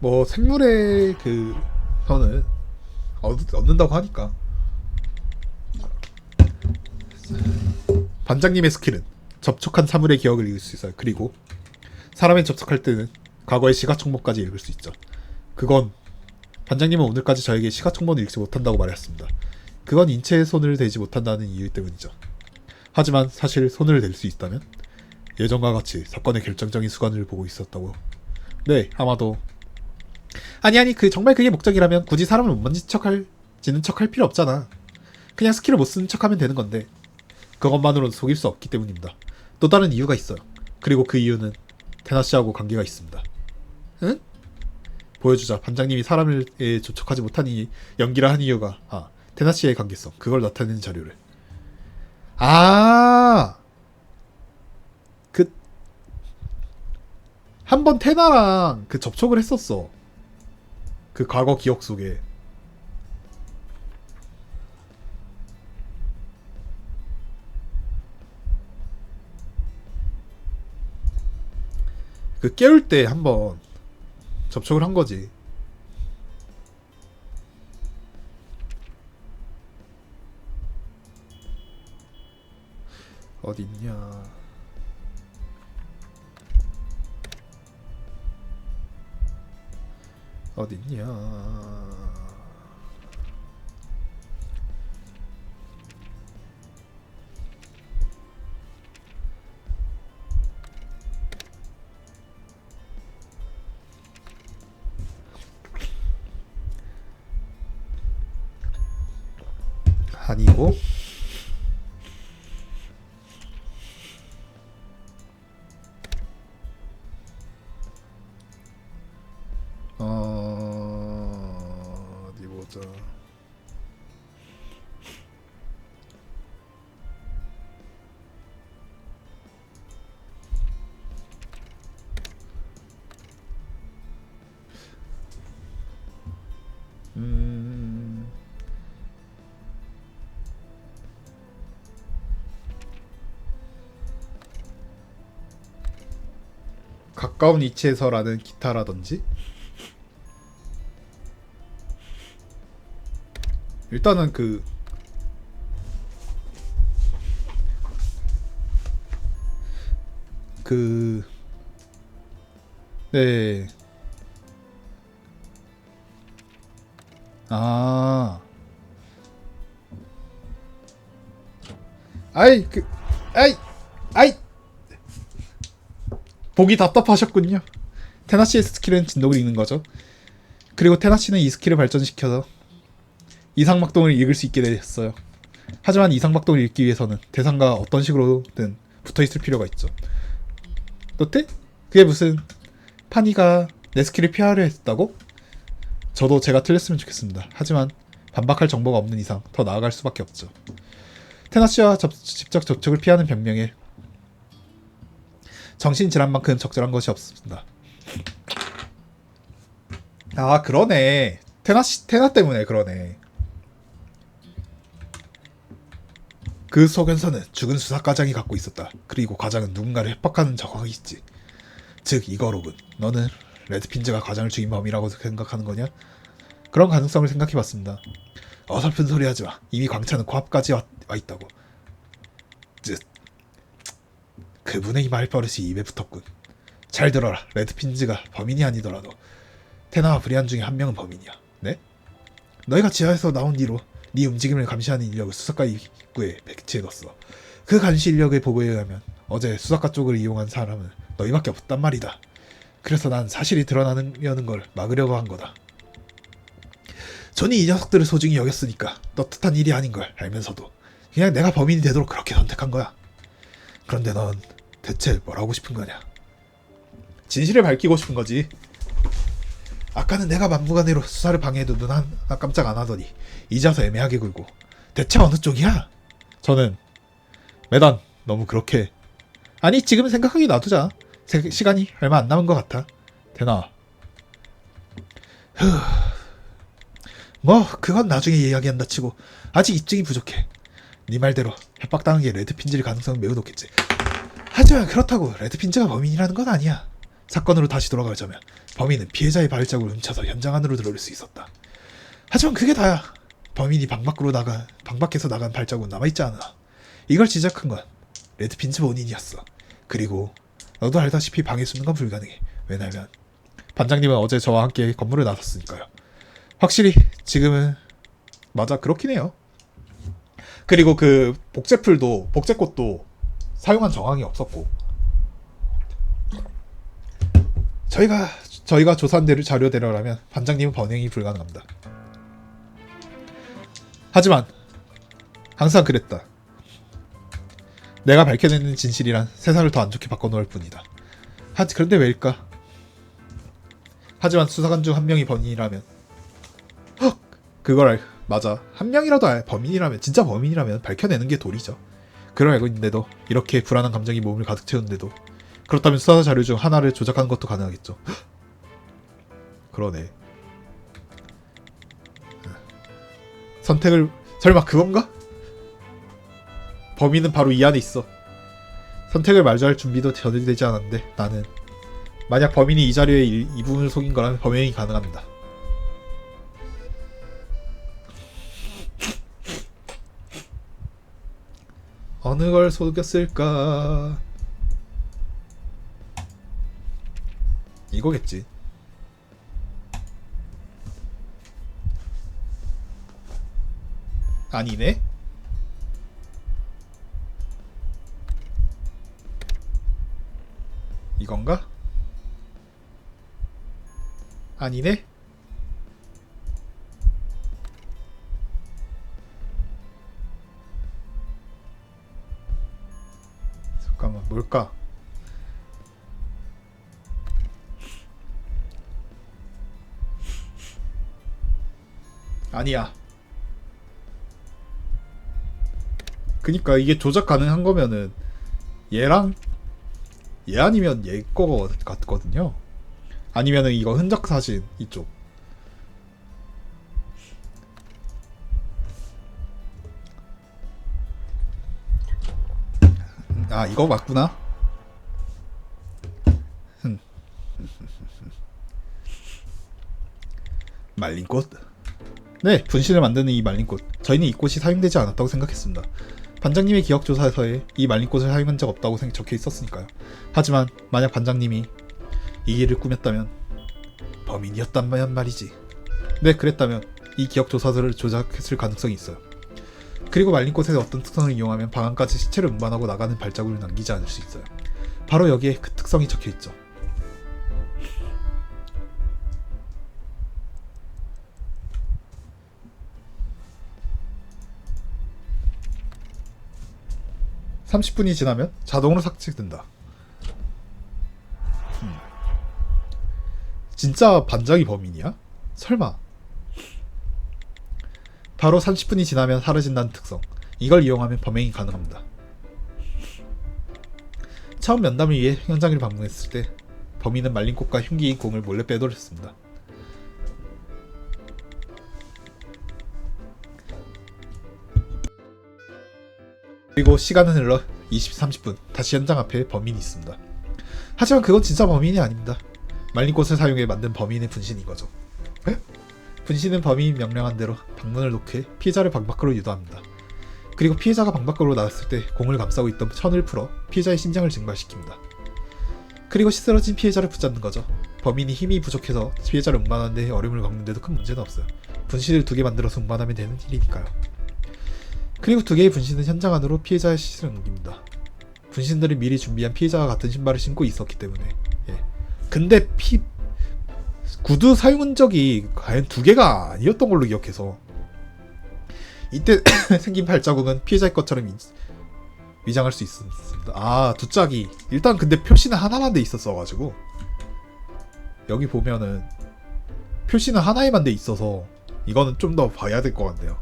뭐 생물의 그 선을 얻는다고 하니까 반장님의 스킬은 접촉한 사물의 기억을 읽을 수 있어요. 그리고 사람에 접촉할 때는 과거의 시가총모까지 읽을 수 있죠. 그건 반장님은 오늘까지 저에게 시가총모는 읽지 못한다고 말했습니다. 그건 인체에 손을 대지 못한다는 이유 때문이죠. 하지만 사실 손을 댈 수 있다면 예전과 같이 사건의 결정적인 수간을 보고 있었다고. 네, 아마도. 아니 정말 그게 목적이라면 굳이 사람을 못 만진 지는 척할 필요 없잖아. 그냥 스킬을 못 쓰는 척하면 되는 건데 그것만으로는 속일 수 없기 때문입니다. 또 다른 이유가 있어요. 그리고 그 이유는 테나씨하고 관계가 있습니다. 응? 보여주자. 반장님이 사람을 접촉하지 못하니 연기를 한 이유가 테나씨의 관계성, 그걸 나타내는 자료를. 한 번 테나랑 그 접촉을 했었어. 그 과거 기억 속에. 그 깨울 때 한 번 접촉을 한 거지. 어딨냐. 어딨냐. 아니고 어디 보자. 가까운 위치에서라는 기타라든지. 일단은 네. 아이 아이 보기 답답하셨군요. 테나씨의 스킬은 진동을 읽는 거죠. 그리고 테나씨는 이 스킬을 발전시켜서 이상막동을 읽을 수 있게 됐어요. 하지만 이상막동을 읽기 위해서는 대상과 어떤 식으로든 붙어있을 필요가 있죠. 너때? 그게 무슨 파니가 내 스킬을 피하려 했다고? 저도 제가 틀렸으면 좋겠습니다. 하지만 반박할 정보가 없는 이상 더 나아갈 수밖에 없죠. 테나씨와 직접 접촉을 피하는 변명에 정신질환만큼 적절한 것이 없습니다. 그러네. 테나 때문에 그러네. 그 소견서는 죽은 수사과장이 갖고 있었다. 그리고 과장은 누군가를 협박하는 정황이 있지. 즉 이거로군. 너는 레드핀즈가 과장을 죽인 범이라고 생각하는 거냐? 그런 가능성을 생각해봤습니다. 어설픈 소리 하지마. 이미 광차는 코앞까지 와 있다고. 그분의 이 말버릇이 입에 붙었군. 잘 들어라. 레드핀즈가 범인이 아니더라도 테나와 브리안 중에 한 명은 범인이야. 네? 너희가 지하에서 나온 뒤로 네 움직임을 감시하는 인력을 수사과 입구에 배치해뒀어. 그 감시 인력의 보고에 의하면 어제 수사과 쪽을 이용한 사람은 너희밖에 없단 말이다. 그래서 난 사실이 드러나는 걸 막으려고 한 거다. 존이 이 녀석들을 소중히 여겼으니까 떳떳한 일이 아닌 걸 알면서도 그냥 내가 범인이 되도록 그렇게 선택한 거야. 그런데 넌 대체 뭘 하고 싶은 거냐? 진실을 밝히고 싶은 거지. 아까는 내가 막무가내로 수사를 방해해도 눈 하나 깜짝 안 하더니 이제 와서 애매하게 굴고 대체 어느 쪽이야? 저는 매단 너무 그렇게 아니 지금 생각하기 놔두자. 시간이 얼마 안 남은 것 같아. 되나? 뭐 그건 나중에 이야기한다 치고 아직 입증이 부족해. 네 말대로 협박당한 게 레드핀즈일 가능성은 매우 높겠지. 하지만 그렇다고 레드핀즈가 범인이라는 건 아니야. 사건으로 다시 돌아가자면 범인은 피해자의 발자국을 훔쳐서 현장 안으로 들어올 수 있었다. 하지만 그게 다야. 범인이 방 밖에서 나간 발자국은 남아있지 않아. 이걸 지적한 건 레드핀즈 본인이었어. 그리고 너도 알다시피 방에 숨는 건 불가능해. 왜냐면 반장님은 어제 저와 함께 건물을 나섰으니까요. 확실히 지금은 맞아 그렇긴 해요. 그리고 그 복제꽃도 사용한 정황이 없었고 저희가 조사한 자료대로라면 반장님은 번영이 불가능합니다. 하지만 항상 그랬다. 내가 밝혀내는 진실이란 세상을 더 안 좋게 바꿔놓을 뿐이다. 그런데 왜일까? 하지만 수사관 중 한 명이 범인이라면 맞아. 한 명이라도 범인이라면 진짜 범인이라면 밝혀내는 게 도리죠. 그걸 알고 있는데도 이렇게 불안한 감정이 몸을 가득 채우는데도 그렇다면 수사 자료 중 하나를 조작하는 것도 가능하겠죠. 그러네. 선택을 설마 그건가? 범인은 바로 이 안에 있어. 선택을 마주할 준비도 전혀 되지 않았는데 나는 만약 범인이 이 자료의 이 부분을 속인 거라면 범행이 가능합니다. 어느 걸 속였을까? 이거겠지. 아니네? 이건가? 아니네? 잠깐만 뭘까? 아니야. 그니까 이게 조작 가능한 거면은 얘랑 얘 아니면 얘 거 같거든요. 아니면은 이거 흔적 사진 이쪽. 아 이거 맞구나. 말린 꽃? 네, 분신을 만드는 이 말린 꽃. 저희는 이 꽃이 사용되지 않았다고 생각했습니다. 반장님의 기억조사서에 이 말린 꽃을 사용한 적 없다고 적혀 있었으니까요. 하지만 만약 반장님이 이 일을 꾸몄다면 범인이었단 말이지. 네, 그랬다면 이 기억조사서를 조작했을 가능성이 있어요. 그리고 말린 꽃의 어떤 특성을 이용하면 방 안까지 시체를 운반하고 나가는 발자국을 남기지 않을 수 있어요. 바로 여기에 그 특성이 적혀 있죠. (30분이) 지나면 자동으로 삭제된다. 진짜 반장이 범인이야? 설마. 바로 30분이 지나면 사라진다는 특성. 이걸 이용하면 범행이 가능합니다. 처음 면담을 위해 현장을 방문했을 때 범인은 말린 꽃과 흉기인 공을 몰래 빼돌렸습니다. 그리고 시간은 흘러 30분. 다시 현장 앞에 범인이 있습니다. 하지만 그건 진짜 범인이 아닙니다. 말린 꽃을 사용해 만든 범인의 분신인 거죠. 분신은 범인이 명령한 대로 방문을 놓게 피해자를 방 밖으로 유도합니다. 그리고 피해자가 방 밖으로 나왔을 때 공을 감싸고 있던 천을 풀어 피해자의 심장을 증발시킵니다. 그리고 쓰러진 피해자를 붙잡는 거죠. 범인이 힘이 부족해서 피해자를 운반하는 데 어려움을 겪는데도 큰 문제는 없어요. 분신을 2개 만들어서 운반하면 되는 일이니까요. 그리고 2개의 분신은 현장 안으로 피해자의 시신을 옮깁니다. 분신들은 미리 준비한 피해자와 같은 신발을 신고 있었기 때문에. 근데 구두 사용 흔적이 과연 2개가 아니었던 걸로 기억해서 이때 생긴 발자국은 피해자의 것처럼 위장할 수 있습니다. 아, 2짝이 일단 근데 표시는 하나만 돼 있었어가지고 여기 보면은 표시는 하나에만 돼 있어서 이거는 좀 더 봐야 될 것 같네요.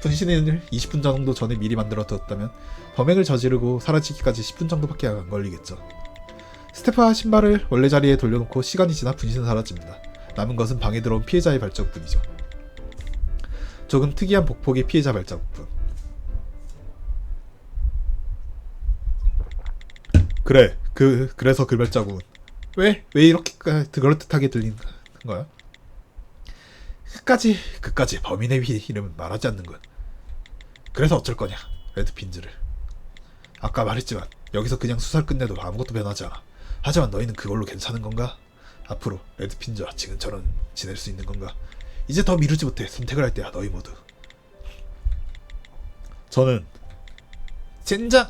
분신을 20분 정도 전에 미리 만들어 두었다면 범행을 저지르고 사라지기까지 10분 정도밖에 안 걸리겠죠. 스테파와 신발을 원래 자리에 돌려놓고 시간이 지나 분신은 사라집니다. 남은 것은 방에 들어온 피해자의 발자국뿐이죠. 조금 특이한 복폭의 피해자 발자국뿐. 그래, 그래서 그 발자국은 왜 이렇게 그럴듯하게 들리는 거야? 그까지 범인의 이름은 말하지 않는군. 그래서 어쩔 거냐, 레드핀즈를. 아까 말했지만 여기서 그냥 수사를 끝내도 아무것도 변하지 않아. 하지만 너희는 그걸로 괜찮은 건가? 앞으로 레드핀즈와 지금처럼 지낼 수 있는 건가? 이제 더 미루지 못해. 선택을 할 때야, 너희 모두. 저는 젠장!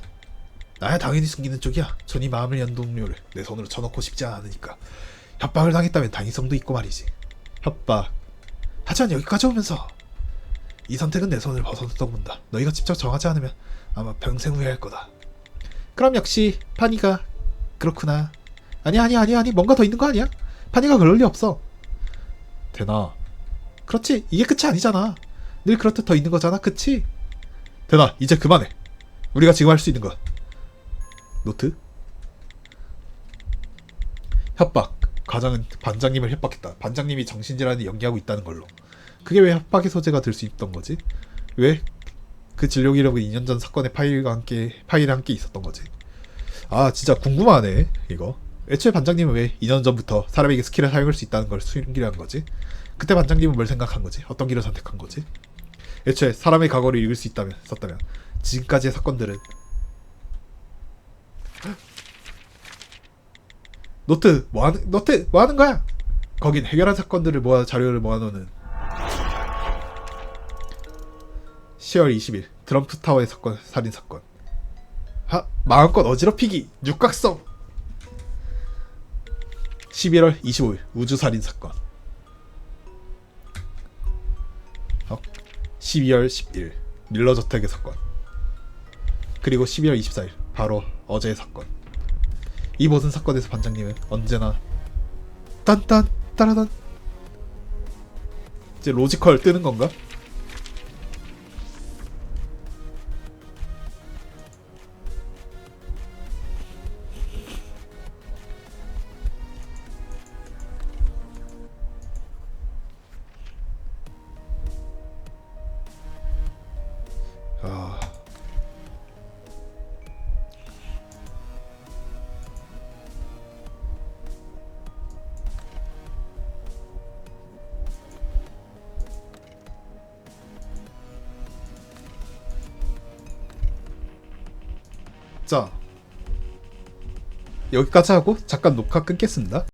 나야 당연히 숨기는 쪽이야. 전이 마음을 연 동료를 내 손으로 쳐놓고 싶지 않으니까. 협박을 당했다면 당위성도 있고 말이지. 협박. 하지만 여기까지 오면서 이 선택은 내 손을 벗어놓다고 본다. 너희가 직접 정하지 않으면 아마 평생 후회할 거다. 그럼 역시 파니가 그렇구나. 아니 뭔가 더 있는 거 아니야? 파니가 그럴 리 없어. 대나. 그렇지, 이게 끝이 아니잖아. 늘 그렇듯 더 있는 거잖아, 그치? 대나, 이제 그만해. 우리가 지금 할 수 있는 것. 노트? 협박. 과장은 반장님을 협박했다. 반장님이 정신질환을 연기하고 있다는 걸로. 그게 왜 협박의 소재가 될 수 있던 거지? 왜? 그 진료 기록은 2년 전 사건의 파일에 함께 있었던 거지. 아, 진짜 궁금하네, 이거. 애초에 반장님은 왜 2년 전부터 사람에게 스킬을 사용할 수 있다는 걸 숨기려는 거지? 그때 반장님은 뭘 생각한 거지? 어떤 길을 선택한 거지? 애초에 사람의 과거를 읽을 수 썼다면 지금까지의 사건들은 노트 뭐 하는 거야? 거긴 해결한 사건들을 자료를 모아놓는 10월 20일 트럼프 타워의 살인 사건. 마음껏 어지럽히기 육각성. 11월 25일 우주 살인 사건. 12월 10일 밀러 저택의 사건. 그리고 12월 24일 바로 어제의 사건. 이 모든 사건에서 반장님은 언제나 딴딴 따라단. 이제 로지컬 뜨는 건가? 자, 여기까지 하고 잠깐 녹화 끊겠습니다.